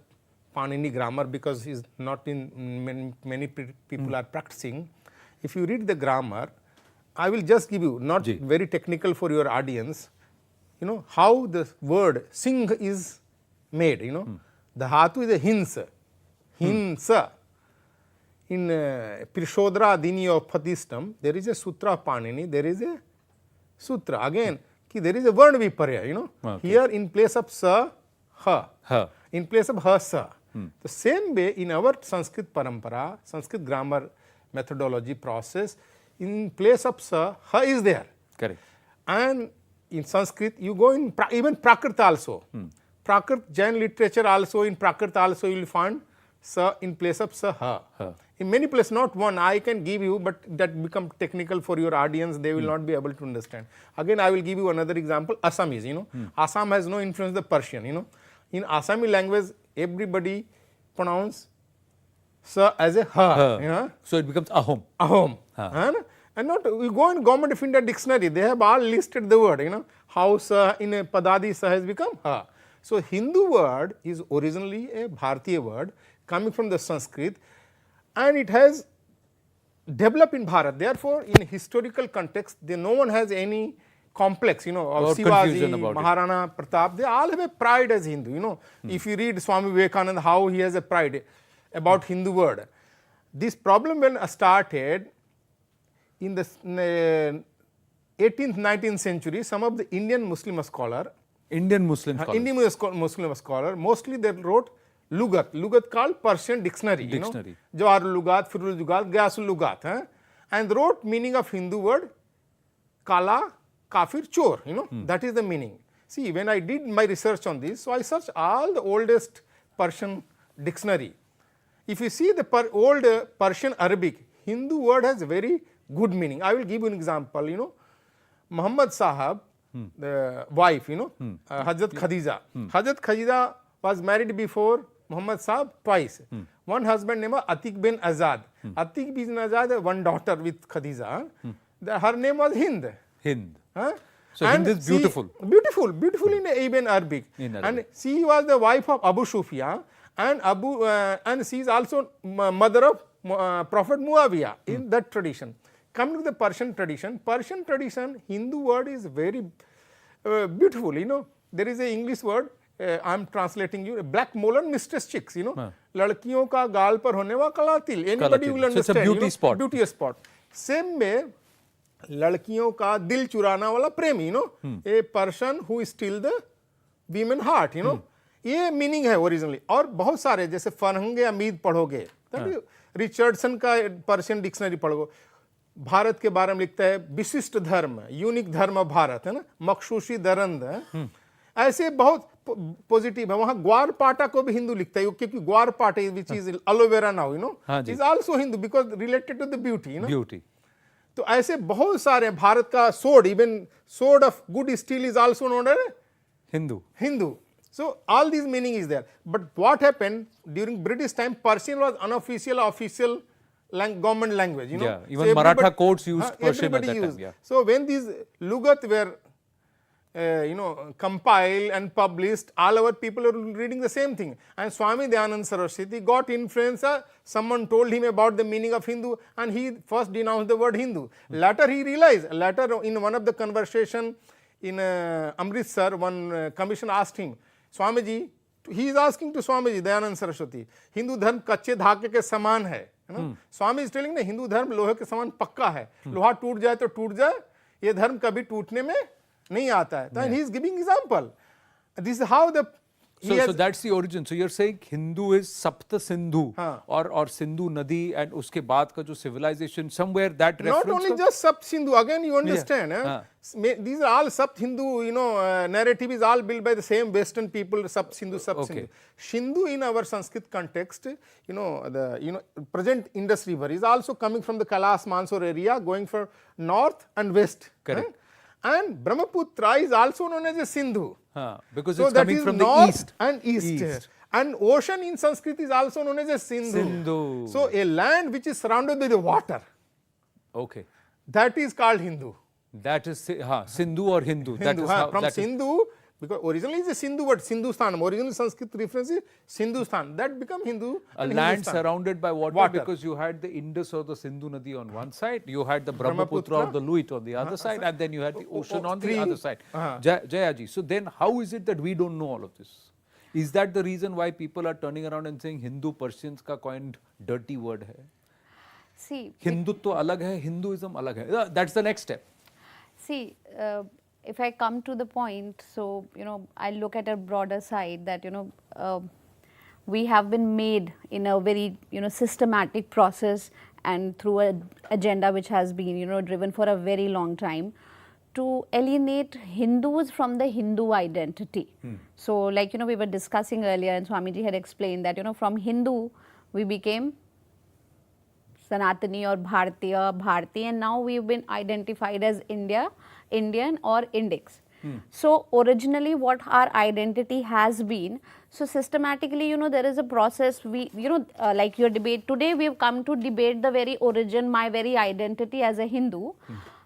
Panini grammar because it's not in many people are practicing. If you read the grammar, I will just give you, not very technical for your audience, you know, how the word sing is made, you know. The Dhatu is a hinsa, hinsa. In Prishodra Dini of Patistam, there is a sutra of Panini, there is a sutra. Again, there is a word viparya, you know. Okay. Here in place of sa, ha. In place of ha, sa. The same way in our Sanskrit parampara, Sanskrit grammar methodology process, in place of sa, ha is there. Correct. And in Sanskrit, you go in even Prakrit also. Prakrit, Jain literature also, in Prakrit also you will find sa in place of sa, ha. In many places, not one, I can give you, but that become technical for your audience, they will not be able to understand. Again, I will give you another example, Assamese, you know. Assam has no influence of the Persian, you know. In Assami language, everybody pronounce sa as a ha. You know? So it becomes ahom. Ahom. And not, we go in Government of India dictionary, they have all listed the word, you know, how sa in a Padadi sa has become ha. So Hindu word is originally a Bharatiya word coming from the Sanskrit, and it has developed in Bharat. Therefore, in historical context, no one has any complex, you know, of Shivaji, Maharana Pratap, they all have a pride as Hindu, you know. If you read Swami Vivekananda, how he has a pride about Hindu word. This problem when started in the 18th, 19th century, some of the Indian Muslim scholar, Indian Muslim scholar, mostly they wrote Lugat called Persian dictionary. Dictionary. Jawaharlal Lugat, Firul Lugat, Gyasul Lugat. And wrote meaning of Hindu word Kala, Kafir, Chor. That is the meaning. See, when I did my research on this, so I searched all the oldest Persian dictionary. If you see the old Persian Arabic, Hindu word has very good meaning. I will give you an example. Muhammad Sahab, the wife, Hazrat Khadija. Hazrat Khadija was married before Muhammad Sahab twice. One husband name was Atiq bin Azad. Atiq bin Azad, one daughter with Khadija. Her name was Hind. Hind. So Hind is beautiful. Beautiful in Ibn Arabic. And she was the wife of Abu Sufyan, and she is also mother of Prophet Muawiyah in that tradition. Coming to the Persian tradition, Hindu word is very beautiful. There is an English word, I am translating you, black molar mistress chicks. लड़कियों का गाल पर होने वाला काला तिल. Anybody will understand. So it's a beauty spot. Beauty spot. Same में लड़कियों का दिल चुराना वाला प्रेम. A person who steal the women heart. ये मीनिंग है ओरिजिनली. और बहुत सारे जैसे फरहंगे अमीद पढ़ोगे, रिचर्डसन का पर्शियन डिक्शनरी पढ़ोगे, भारत के बारे में लिखता है विशिष्ट धर्म, यूनिक धर्म भारत, है ना, मखसूसी दरंद. ऐसे बहुत पॉजिटिव है. वहाँ ग्वारपाटा को भी हिंदू लिखता है, क्योंकि ग्वारपाटा which is aloe vera now, is also Hindu because related to the beauty. Beauty. तो ऐसे बहुत सारे. भारत का sword, even sword of good steel is also known as Hindu. So all these meaning is there. But what happened during British time, Persian was unofficial, official government language. Yeah, even so Maratha courts used Persian at that time. Yeah. So when these Lugat were compiled and published, all our people are reading the same thing. And Swami Dayanand Saraswati got influence. Someone told him about the meaning of Hindu, and he first denounced the word Hindu. Later he realized, in one of the conversation in Amritsar, one commission asked him, Swamiji, he is asking to Swamiji Dayanand Saraswati, Hindu dharm कच्चे धागे के समान है ना. Swami is telling ना, हिंदू धर्म लोहे के समान पक्का है. लोहा टूट जाए तो टूट जाए, ये धर्म कभी टूटने में नहीं आता है. And he is giving example. This is how the So that's the origin. So you're saying Hindu is Sapta Sindhu or Sindhu Nadi, and uske baad ka jo civilization, somewhere that reference. Not only just Sapt Sindhu, again you understand. These are all Sapt Hindu, narrative is all built by the same Western people, Sapt Sindhu, Sindhu. Sindhu in our Sanskrit context, the present Indus River is also coming from the Kailash Mansoor area, going for north and west. Correct. And Brahmaputra is also known as a Sindhu. Because it's coming from the east. And east. And ocean in Sanskrit is also known as a Sindhu. So a land which is surrounded by the water. Okay. That is called Hindu. That is Sindhu or Hindu. That is how, from Sindhu, because originally it's a Sindhu word, Sindhustan. Original Sanskrit reference is Sindhustan. That become Hindu. A land surrounded by water, because you had the Indus or the Sindhu Nadi on one side, you had the Brahmaputra or the Luit on the other side, and then you had the ocean on the other side. Jayaji, so then how is it that we don't know all of this? Is that the reason why people are turning around and saying Hindu Persians ka coined dirty word hai? See, Hindutva alag hai, Hinduism alag hai. That's the next step. See, if I come to the point, so, I look at a broader side that, we have been made in a very, systematic process and through an agenda which has been, driven for a very long time to alienate Hindus from the Hindu identity. So, like, we were discussing earlier and Swamiji had explained that, from Hindu, we became Sanatani or Bharti, and now we've been identified as Indian or Indics. So originally what our identity has been, so systematically, there is a process, like your debate, today we've come to debate the very origin, my very identity as a Hindu.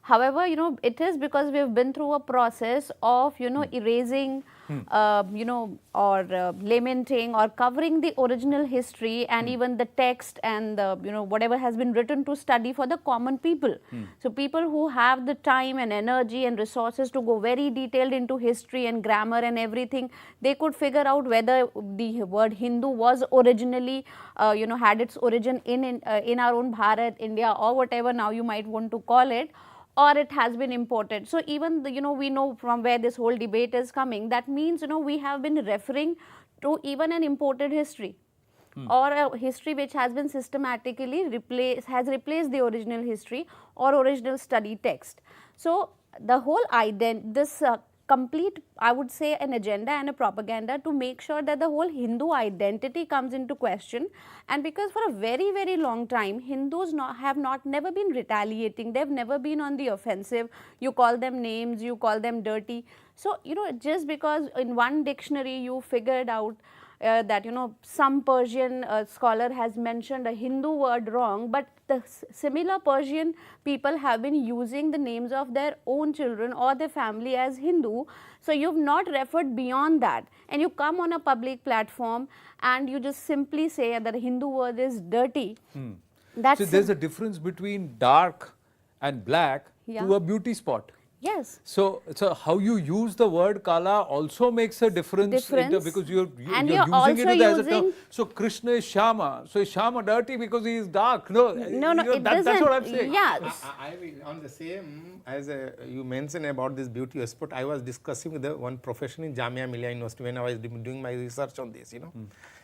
However, it is because we've been through a process of, erasing, or lamenting or covering the original history and even the text and the, whatever has been written to study for the common people. So people who have the time and energy and resources to go very detailed into history and grammar and everything, they could figure out whether the word Hindu was originally, had its origin in our own Bharat, India, or whatever now you might want to call it, or it has been imported. So even, we know from where this whole debate is coming, that means, we have been referring to even an imported history. Or a history which has been systematically replaced the original history or original study text. So the whole complete, I would say, an agenda and a propaganda to make sure that the whole Hindu identity comes into question. And because for a very, very long time, Hindus have never been retaliating, they've never been on the offensive. You call them names, you call them dirty. So, you know, just because in one dictionary you figured out that, you know, some Persian scholar has mentioned a Hindu word wrong, but the similar Persian people have been using the names of their own children or their family as Hindu. So you've not referred beyond that, and you come on a public platform and you just simply say that the Hindu word is dirty. That's So there's a difference between dark and black to a beauty spot. Yes. So how you use the word kala also makes a difference, because you're using it as a term. So Krishna is Shama. So is Shama dirty because he is dark? No, it that's doesn't. what I'm saying. Yeah. I will, on the same as you mentioned about this beauty spot, I was discussing with one professor in Jamia Millia University when I was doing my research on this, you know.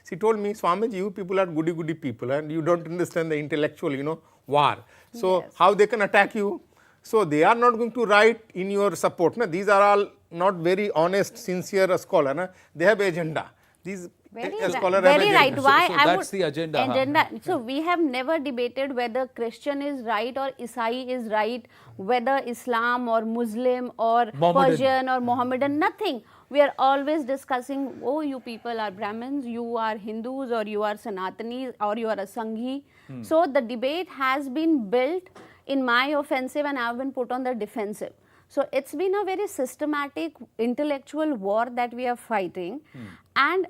She told me, Swamiji, you people are goody people and you don't understand the intellectual, you know, war. So how they can attack you? So they are not going to write in your support. Na? These are all not very honest, sincere scholar. Na? They have agenda. These scholars have agenda. Right. Why? So that's the agenda. So we have never debated whether Christian is right or Isai is right, whether Islam or Muslim or Persian or Mohammedan, nothing. We are always discussing, oh, you people are Brahmins, you are Hindus, or you are Sanatanis, or you are a Sanghi. So the debate has been built in my offensive and I have been put on the defensive. So it's been a very systematic intellectual war that we are fighting, and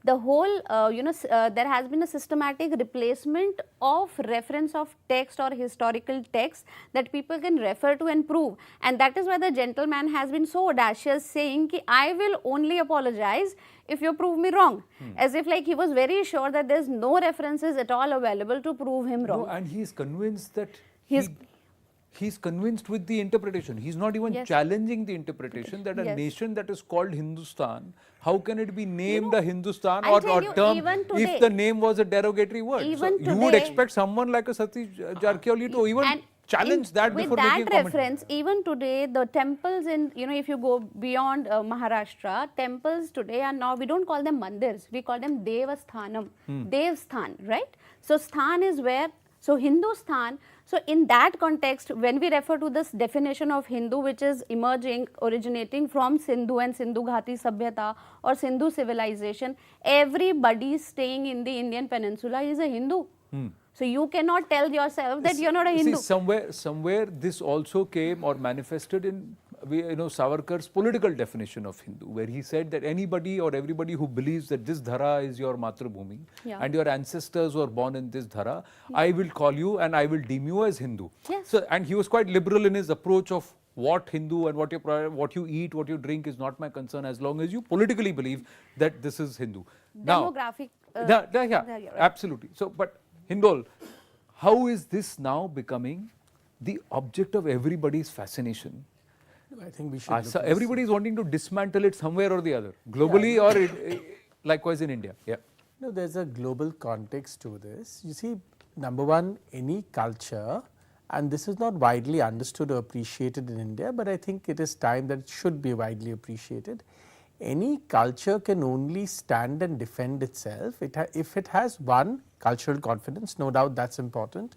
the whole, there has been a systematic replacement of reference of text or historical text that people can refer to and prove. And that is why the gentleman has been so audacious saying ki I will only apologize if you prove me wrong. As if like he was very sure that there's no references at all available to prove him wrong. No, and he's convinced that he's convinced with the interpretation. He's not even challenging the interpretation that a nation that is called Hindustan, how can it be named a Hindustan or term if the name was a derogatory word? So you would expect someone like a Satish Jarkioli to even challenge that before making a comment. With that reference, even today, the temples in, you know, if you go beyond Maharashtra, temples today are now, we don't call them mandirs, we call them Devasthanam, Devsthan, right? So Sthan is where, so Hindustan. So in that context, when we refer to this definition of Hindu, which is emerging, originating from Sindhu and Sindhu Ghati Sabhyata or Sindhu civilization, everybody staying in the Indian peninsula is a Hindu. So you cannot tell yourself that you're not a Hindu. See, somewhere this also came or manifested in Savarkar's political definition of Hindu, where he said that anybody or everybody who believes that this dhara is your matrabhumi and your ancestors were born in this dhara, I will call you and I will deem you as Hindu. So, and he was quite liberal in his approach of what Hindu and what you eat, what you drink is not my concern as long as you politically believe that this is Hindu. Demographic. Absolutely. So, but Hindol, how is this now becoming the object of everybody's fascination? I think we should. So everybody is wanting to dismantle it somewhere or the other, globally or likewise in India. No, there's a global context to this. You see, number one, any culture, and this is not widely understood or appreciated in India, but I think it is time that it should be widely appreciated. Any culture can only stand and defend itself if it has one, cultural confidence, no doubt that's important.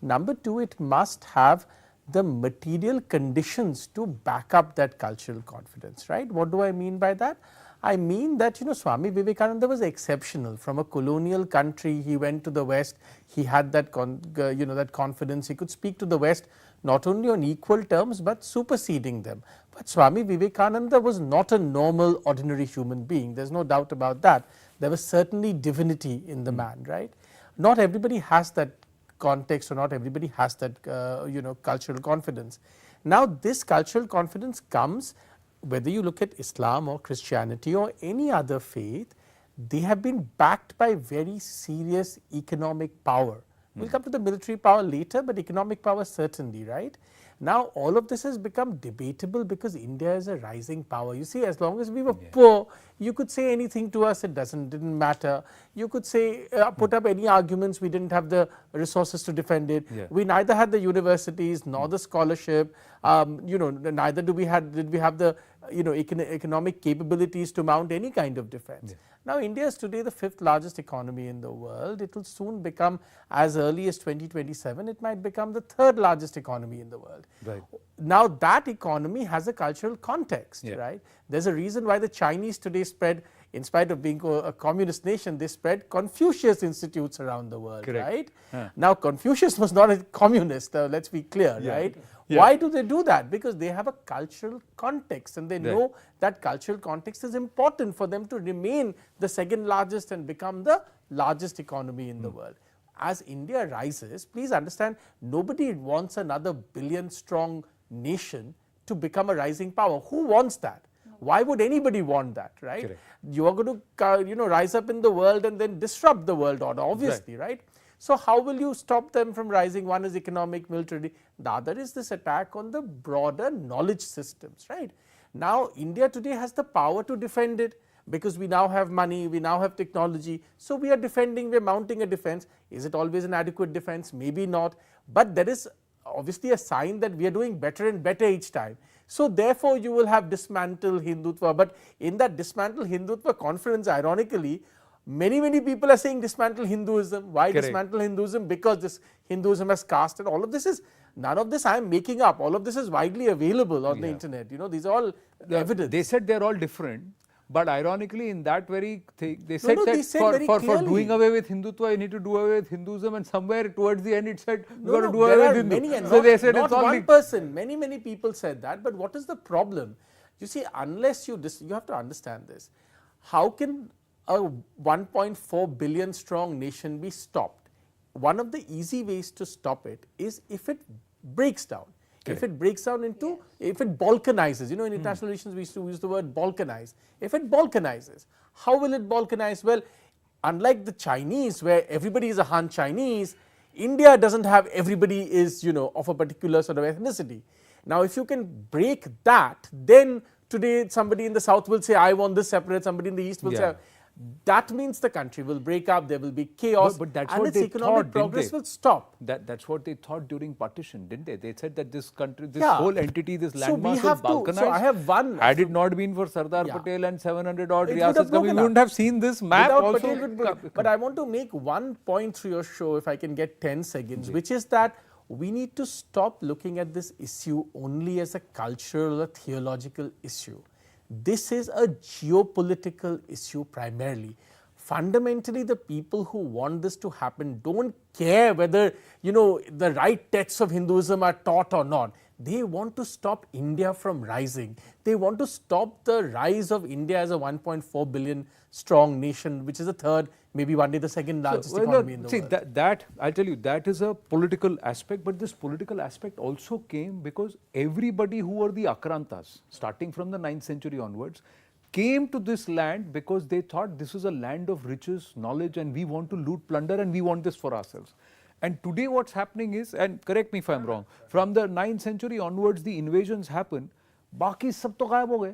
Number two, it must have the material conditions to back up that cultural confidence, right? What do I mean by that? I mean that, Swami Vivekananda was exceptional. From a colonial country, he went to the West, he had that, that confidence, he could speak to the West not only on equal terms, but superseding them. But Swami Vivekananda was not a normal, ordinary human being, there's no doubt about that. There was certainly divinity in the man, right? Not everybody has that context or not everybody has that cultural confidence. Now this cultural confidence comes, whether you look at Islam or Christianity or any other faith, they have been backed by very serious economic power. We'll come to the military power later, but economic power certainly, right? Now, all of this has become debatable because India is a rising power. You see, as long as we were poor, you could say anything to us, it didn't matter. You could say, put up any arguments, we didn't have the resources to defend it. We neither had the universities nor the scholarship, neither did we have the economic capabilities to mount any kind of defense. Now, India is today the 5th largest economy in the world. It will soon become, as early as 2027, it might become the 3rd largest economy in the world. Now, that economy has a cultural context, right? There's a reason why the Chinese today spread, in spite of being a communist nation, they spread Confucius institutes around the world, right? Now, Confucius was not a communist, let's be clear, right? Why do they do that? Because they have a cultural context and they know that cultural context is important for them to remain the 2nd largest and become the largest economy in the world. As India rises, please understand, nobody wants another billion strong nation to become a rising power. Who wants that? Why would anybody want that, right? You are going to rise up in the world and then disrupt the world order, obviously, right? So, how will you stop them from rising? One is economic, military, the other is this attack on the broader knowledge systems, right? Now, India today has the power to defend it because we now have money, we now have technology. So, we are defending, we are mounting a defense. Is it always an adequate defense? Maybe not, but there is obviously a sign that we are doing better and better each time. So, therefore, you will have dismantle Hindutva, but in that dismantle Hindutva conference, ironically, many people are saying dismantle Hinduism. Why dismantle Hinduism? Because this Hinduism has caste, and all of this is, none of this I am making up, all of this is widely available on the internet, these are all evidence. They said they are all different, but ironically in that very thing, they said for doing away with Hindutva, you need to do away with Hinduism, and somewhere towards the end it said you got to do there away are with Hindu. many, and So they said not it's all one person, many people said that, but what is the problem? You see, unless you have to understand this, how can a 1.4 billion strong nation be stopped? One of the easy ways to stop it is if it breaks down. If it breaks down into, if it balkanizes, in international relations we used to use the word balkanize. If it balkanizes, how will it balkanize? Well, unlike the Chinese where everybody is a Han Chinese, India doesn't have everybody is, of a particular sort of ethnicity. Now, if you can break that, then today somebody in the south will say, I want this separate, somebody in the east will say, that means the country will break up, there will be chaos, but that's and what its they economic thought, progress will stop. That's what they thought during partition, didn't they? They said that this country, this whole entity, this landmass have was balkanized. So I have one. Had it not been for Sardar Patel and 700 odd It would riyasats, have we broken wouldn't up. have seen this map Without also. Patel but I want to make one point through your show, if I can get 10 seconds, which is that we need to stop looking at this issue only as a cultural or theological issue. This is a geopolitical issue primarily. Fundamentally, the people who want this to happen don't care whether, the right texts of Hinduism are taught or not. They want to stop India from rising. They want to stop the rise of India as a 1.4 billion strong nation, which is the 3rd, maybe one day the 2nd largest economy in the world. That I'll tell you, that is a political aspect, but this political aspect also came because everybody who were the Akrantas, starting from the 9th century onwards, came to this land because they thought this is a land of riches, knowledge, and we want to loot, plunder, and we want this for ourselves. And today what's happening is, and correct me if I'm wrong, from the 9th century onwards the invasions happen, बाकी सब तो गायब हो गए,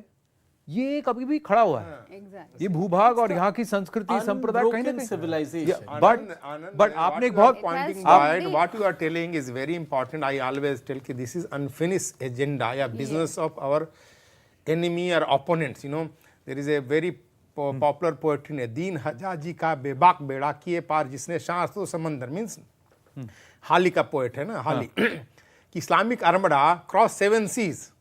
ये एक अभी भी खड़ा हुआ है, ये भूभाग और यहाँ की संस्कृति संप्रदाय कहीं ना civilization. But आपने एक बहुत pointing out, what you are telling is very important. I always tell that this is unfinished agenda, business of our enemy or opponents. There is a very popular poet in दीन हजा जी का बेबाक बेड़ा किए पार जिसने शाह तो समंदर मीन्स हाली का पोएट है ना हाली कि Islamic armada crossed 7 seas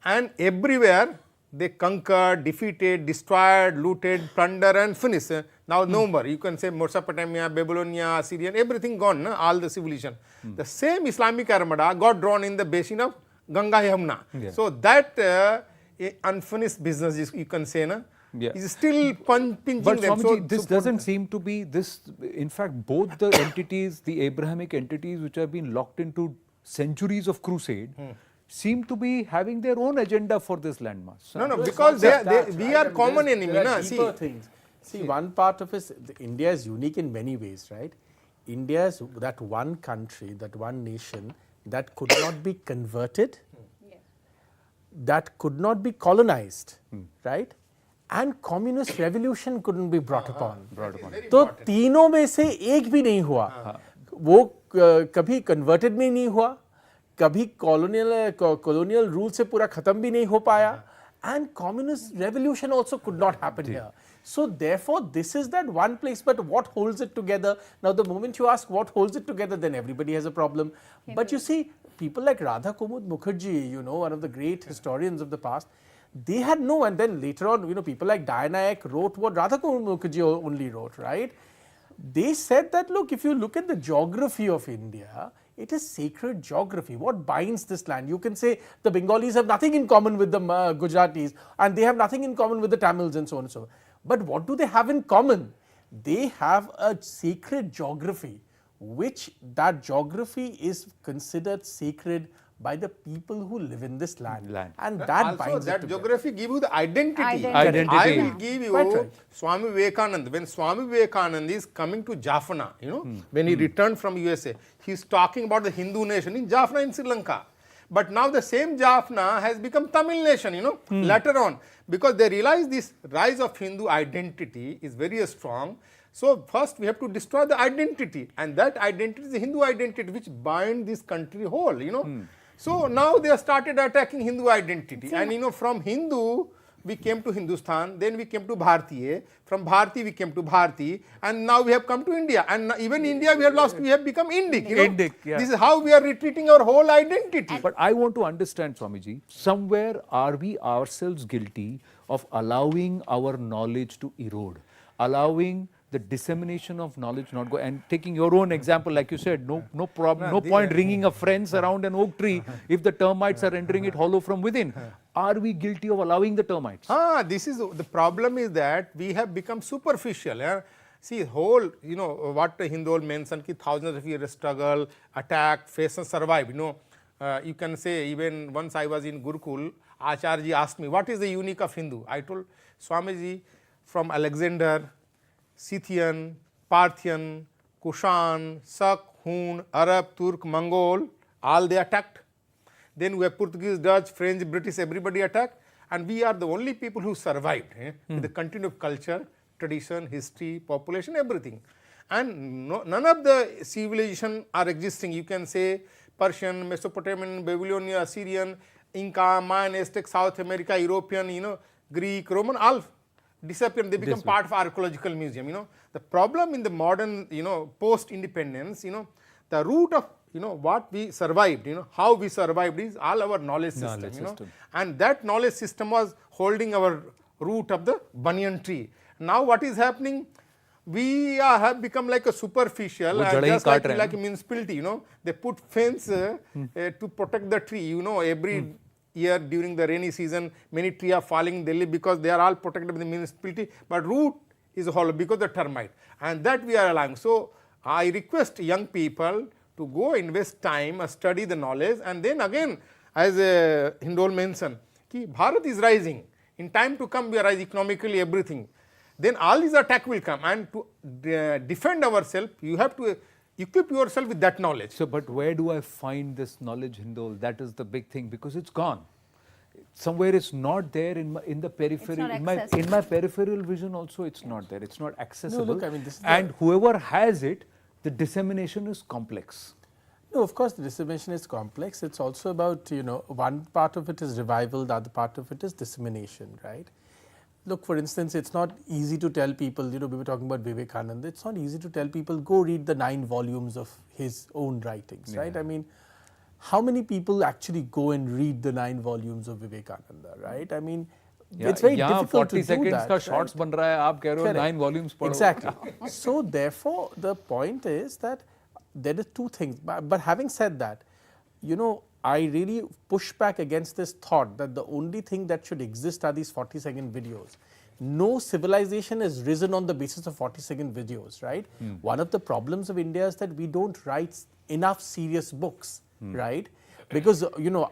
and everywhere they conquered, defeated, destroyed, looted, plundered and finished. Now no more. You can say Mesopotamia, Babylonia, Assyrian, everything gone, all the civilization. The same Islamic armada got drawn in the basin of Ganga Yamuna. So that unfinished business, you can say, is still pinching but them. Swamiji, this doesn't seem to be this. In fact, both the entities, the Abrahamic entities, which have been locked into centuries of crusade, seem to be having their own agenda for this landmass. No, because we are common enemy. There are deeper things. See, one part of it, India is unique in many ways, right? India is that one country, that one nation that could not be converted, that could not be colonized, right? And communist revolution couldn't be brought upon. तो तीनों में से एक भी नहीं हुआ. वो कभी converted में नहीं हुआ, कभी colonial rule से पूरा खत्म भी नहीं हो पाया, and communist revolution also could not happen here. So therefore, this is that one place, but what holds it together? Now the moment you ask what holds it together, then everybody has a problem. But you see, people like Radha Kumud Mukherjee, you know, one of the great historians of the past, they had no, and then later on, you know, people like Dayanayak wrote what Radha Kumud Mukherjee only wrote, right? They said that, look, if you look at the geography of India, it is sacred geography. What binds this land? You can say the Bengalis have nothing in common with the Gujaratis, and they have nothing in common with the Tamils and so on and so on. But what do they have in common? They have a sacred geography, which that geography is considered sacred by the people who live in this land. And that also binds that it geography give you the identity. Identity. I will give you Right. Swami Vivekananda. When Swami Vivekananda is coming to Jaffna, you know, when he returned from USA, he is talking about the Hindu nation in Jaffna in Sri Lanka. But now the same Jaffna has become Tamil nation, you know, later on, because they realize this rise of Hindu identity is very strong. So first we have to destroy the identity, and that identity is the Hindu identity which bind this country whole, you know. So now they have started attacking Hindu identity, and you know, from Hindu we came to Hindustan, then we came to Bharatiya, from Bharati we came to Bharati, and now we have come to India, and even India we have lost, we have become Indic, you know. Indic, yeah. This is how we are retreating our whole identity. But I want to understand, Swamiji, somewhere are we ourselves guilty of allowing our knowledge to erode, allowing the dissemination of knowledge not go, and taking your own example, like you said, no problem, no point ringing a fence around an oak tree if the termites are rendering it hollow from within. Are we guilty of allowing the termites? This is the problem, is that we have become superficial. Yeah? See, whole, you know, what Hindol mentioned, ki thousands of years struggle, attack, face and survive, you know. You can say, even once I was in Gurukul, Acharya asked me, what is the unique of Hindu? I told Swamiji, from Alexander, Scythian, Parthian, Kushan, Sak, Hun, Arab, Turk, Mongol, all they attacked. Then we have Portuguese, Dutch, French, British, everybody attacked, and we are the only people who survived with the continued culture, tradition, history, population, everything. And none of the civilization are existing. You can say Persian, Mesopotamian, Babylonian, Assyrian, Inca, Mayan, Aztec, South America, European, you know, Greek, Roman, all disappear. They become part of archaeological museum, you know. The problem in the modern, you know, post-independence, you know, the root of, you know, what we survived, you know, how we survived is all our knowledge system, you know. And that knowledge system was holding our root of the banyan tree. Now what is happening? We have become like a superficial, and just like a municipality, you know. They put fence to protect the tree, you know, every year during the rainy season, many trees are falling in Delhi because they are all protected by the municipality, but root is hollow because of the termite, and that we are allowing. So I request young people to go invest time, study the knowledge, and then again, as Hindol mentioned, ki Bharat is rising. In time to come, we are rise economically, everything. Then all these attack will come, and to defend ourselves, you have to equip yourself with that knowledge. So, but where do I find this knowledge, Hindol? That is the big thing, because it's gone. Somewhere it's not there in the periphery. In my peripheral vision also, it's not there. It's not accessible. No, look, I mean, this is and whoever has it, the dissemination is complex. No, of course, the dissemination is complex. It's also about, you know, one part of it is revival, the other part of it is dissemination, right? Look, for instance, it's not easy to tell people, you know, we were talking about Vivekananda, it's not easy to tell people, go read the 9 volumes of his own writings, right? I mean, how many people actually go and read the 9 volumes of Vivekananda, right? I mean, it's very difficult to do that. 40 seconds ka shorts ban raha hai, aap keh rahe ho 9 volumes padho. Exactly. So therefore, the point is that there are 2 things. But having said that, you know, I really push back against this thought that the only thing that should exist are these 40-second videos. No civilization has risen on the basis of 40-second videos, right? One of the problems of India is that we don't write enough serious books, right? Because, you know,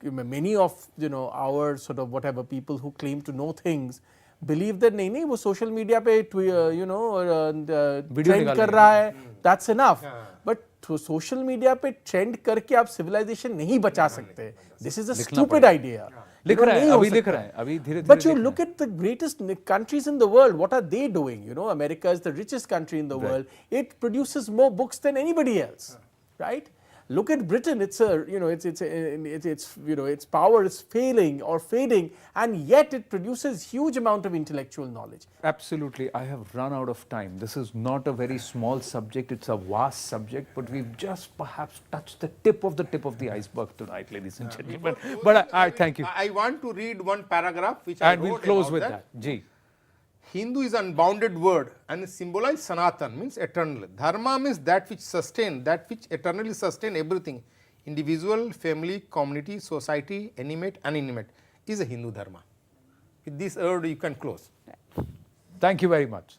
many of, you know, our sort of whatever people who claim to know things believe that nahi, wo social media pe, you know, trend kar raha hai, that's enough. But social media पे trend करके आप civilisation नहीं बचा सकते. This is a stupid idea. लिख रहा है, अभी लिख रहा है, अभी धीरे धीरे. But you look at the greatest countries in the world, what are they doing? You know, America is the richest country in the world. It produces more books than anybody else, right? Look at Britain. It's a, you know, its power is failing or fading, and yet it produces huge amount of intellectual knowledge. Absolutely. I have run out of time. This is not a very small subject. It's a vast subject, but we've just perhaps touched the tip of the iceberg tonight, ladies and gentlemen. But I thank you. I want to read one paragraph which I And we'll wrote close about with that. Ji. Hindu is unbounded word and it symbolizes Sanatan, means eternal. Dharma means that which sustain, that which eternally sustain everything. Individual, family, community, society, animate, inanimate is a Hindu dharma. With this word you can close. Thank you very much.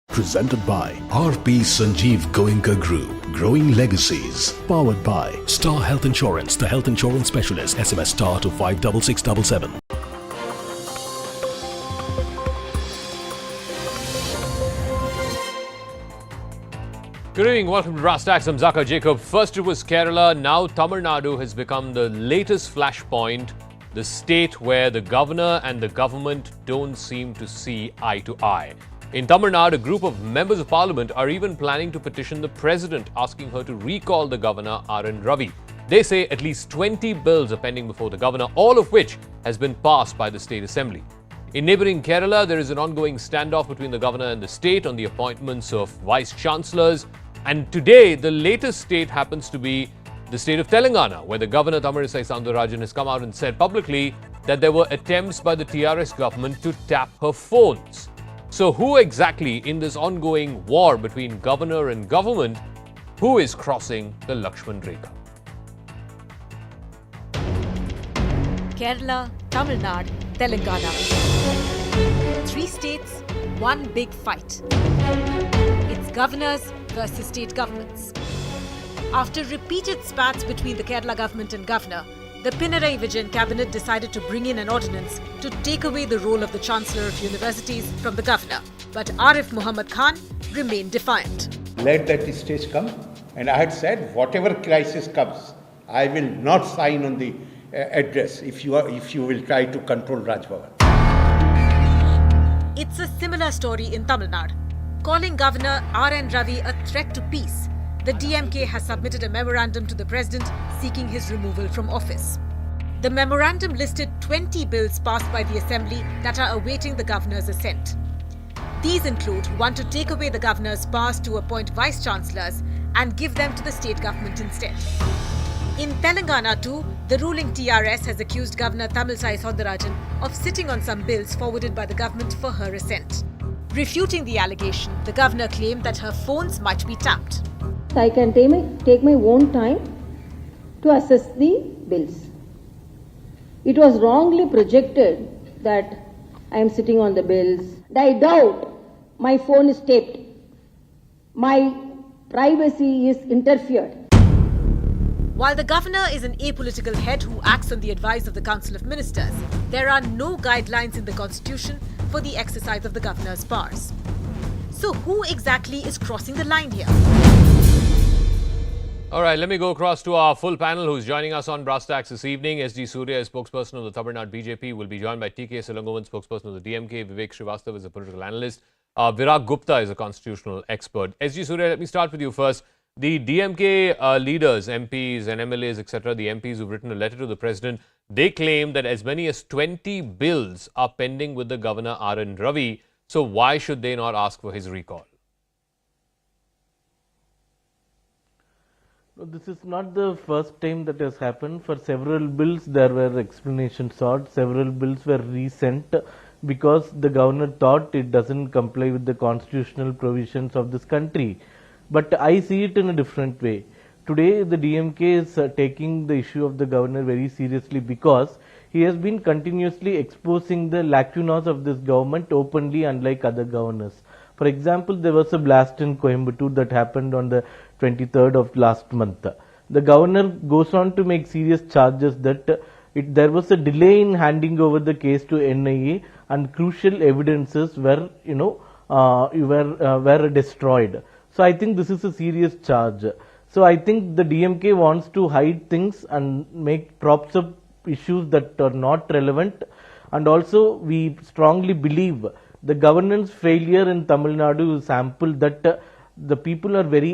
Presented by RP Sanjeev Goenka Group. Growing legacies. Powered by Star Health Insurance, the health insurance specialist. SMS star to 56677. Good evening, welcome to Brass Tacks. I'm Zaka Jacob. First it was Kerala, now Tamil Nadu has become the latest flashpoint, the state where the governor and the government don't seem to see eye to eye. In Tamil Nadu, a group of members of parliament are even planning to petition the president, asking her to recall the governor R.N. Ravi. They say at least 20 bills are pending before the governor, all of which has been passed by the state assembly. In neighbouring Kerala, there is an ongoing standoff between the governor and the state on the appointments of vice-chancellors. And today, the latest state happens to be the state of Telangana, where the governor Tamilisai Soundararajan has come out and said publicly that there were attempts by the TRS government to tap her phones. So who exactly in this ongoing war between governor and government, who is crossing the Lakshman Rekha? Kerala, Tamil Nadu, Telangana. 3 states, one big fight. It's governors versus state governments. After repeated spats between the Kerala government and governor, the Pinarayi Vijayan cabinet decided to bring in an ordinance to take away the role of the Chancellor of Universities from the governor. But Arif Muhammad Khan remained defiant. Let that stage come, and I had said whatever crisis comes, I will not sign on the address if you will try to control Raj Bhavan. It's a similar story in Tamil Nadu. Calling Governor R.N. Ravi a threat to peace, the DMK has submitted a memorandum to the president seeking his removal from office. The memorandum listed 20 bills passed by the assembly that are awaiting the governor's assent. These include one to take away the governor's powers to appoint vice-chancellors and give them to the state government instead. In Telangana too, the ruling TRS has accused Governor Tamilisai Soundararajan of sitting on some bills forwarded by the government for her assent. Refuting the allegation, the governor claimed that her phones might be tapped. I can take my own time to assess the bills. It was wrongly projected that I am sitting on the bills. I doubt my phone is taped. My privacy is interfered. While the governor is an apolitical head who acts on the advice of the Council of Ministers, there are no guidelines in the Constitution for the exercise of the governor's powers. So who exactly is crossing the line here? All right, let me go across to our full panel who's joining us on Brass Tacks this evening. S.G. Surya is spokesperson of the Tamil Nadu BJP. Will be joined by T.K. Silangovan, spokesperson of the DMK. Vivek Srivastava is a political analyst. Virag Gupta is a constitutional expert. S.G. Surya, let me start with you first. The DMK leaders, MPs and MLAs, etc., the MPs who've written a letter to the president, they claim that as many as 20 bills are pending with the governor R.N. Ravi. So why should they not ask for his recall? No, this is not the first time that has happened. For several bills, there were explanations sought. Several bills were resent because the governor thought it doesn't comply with the constitutional provisions of this country. But I see it in a different way. Today, the DMK is taking the issue of the governor very seriously because he has been continuously exposing the lacunas of this government openly, unlike other governors. For example, there was a blast in Coimbatore that happened on the 23rd of last month. The governor goes on to make serious charges that There was a delay in handing over the case to NIA, and crucial evidences were, were destroyed. So I think this is a serious charge. So I think the DMK wants to hide things and props up issues that are not relevant. And also we strongly believe the governance failure in Tamil Nadu is sample that the people are very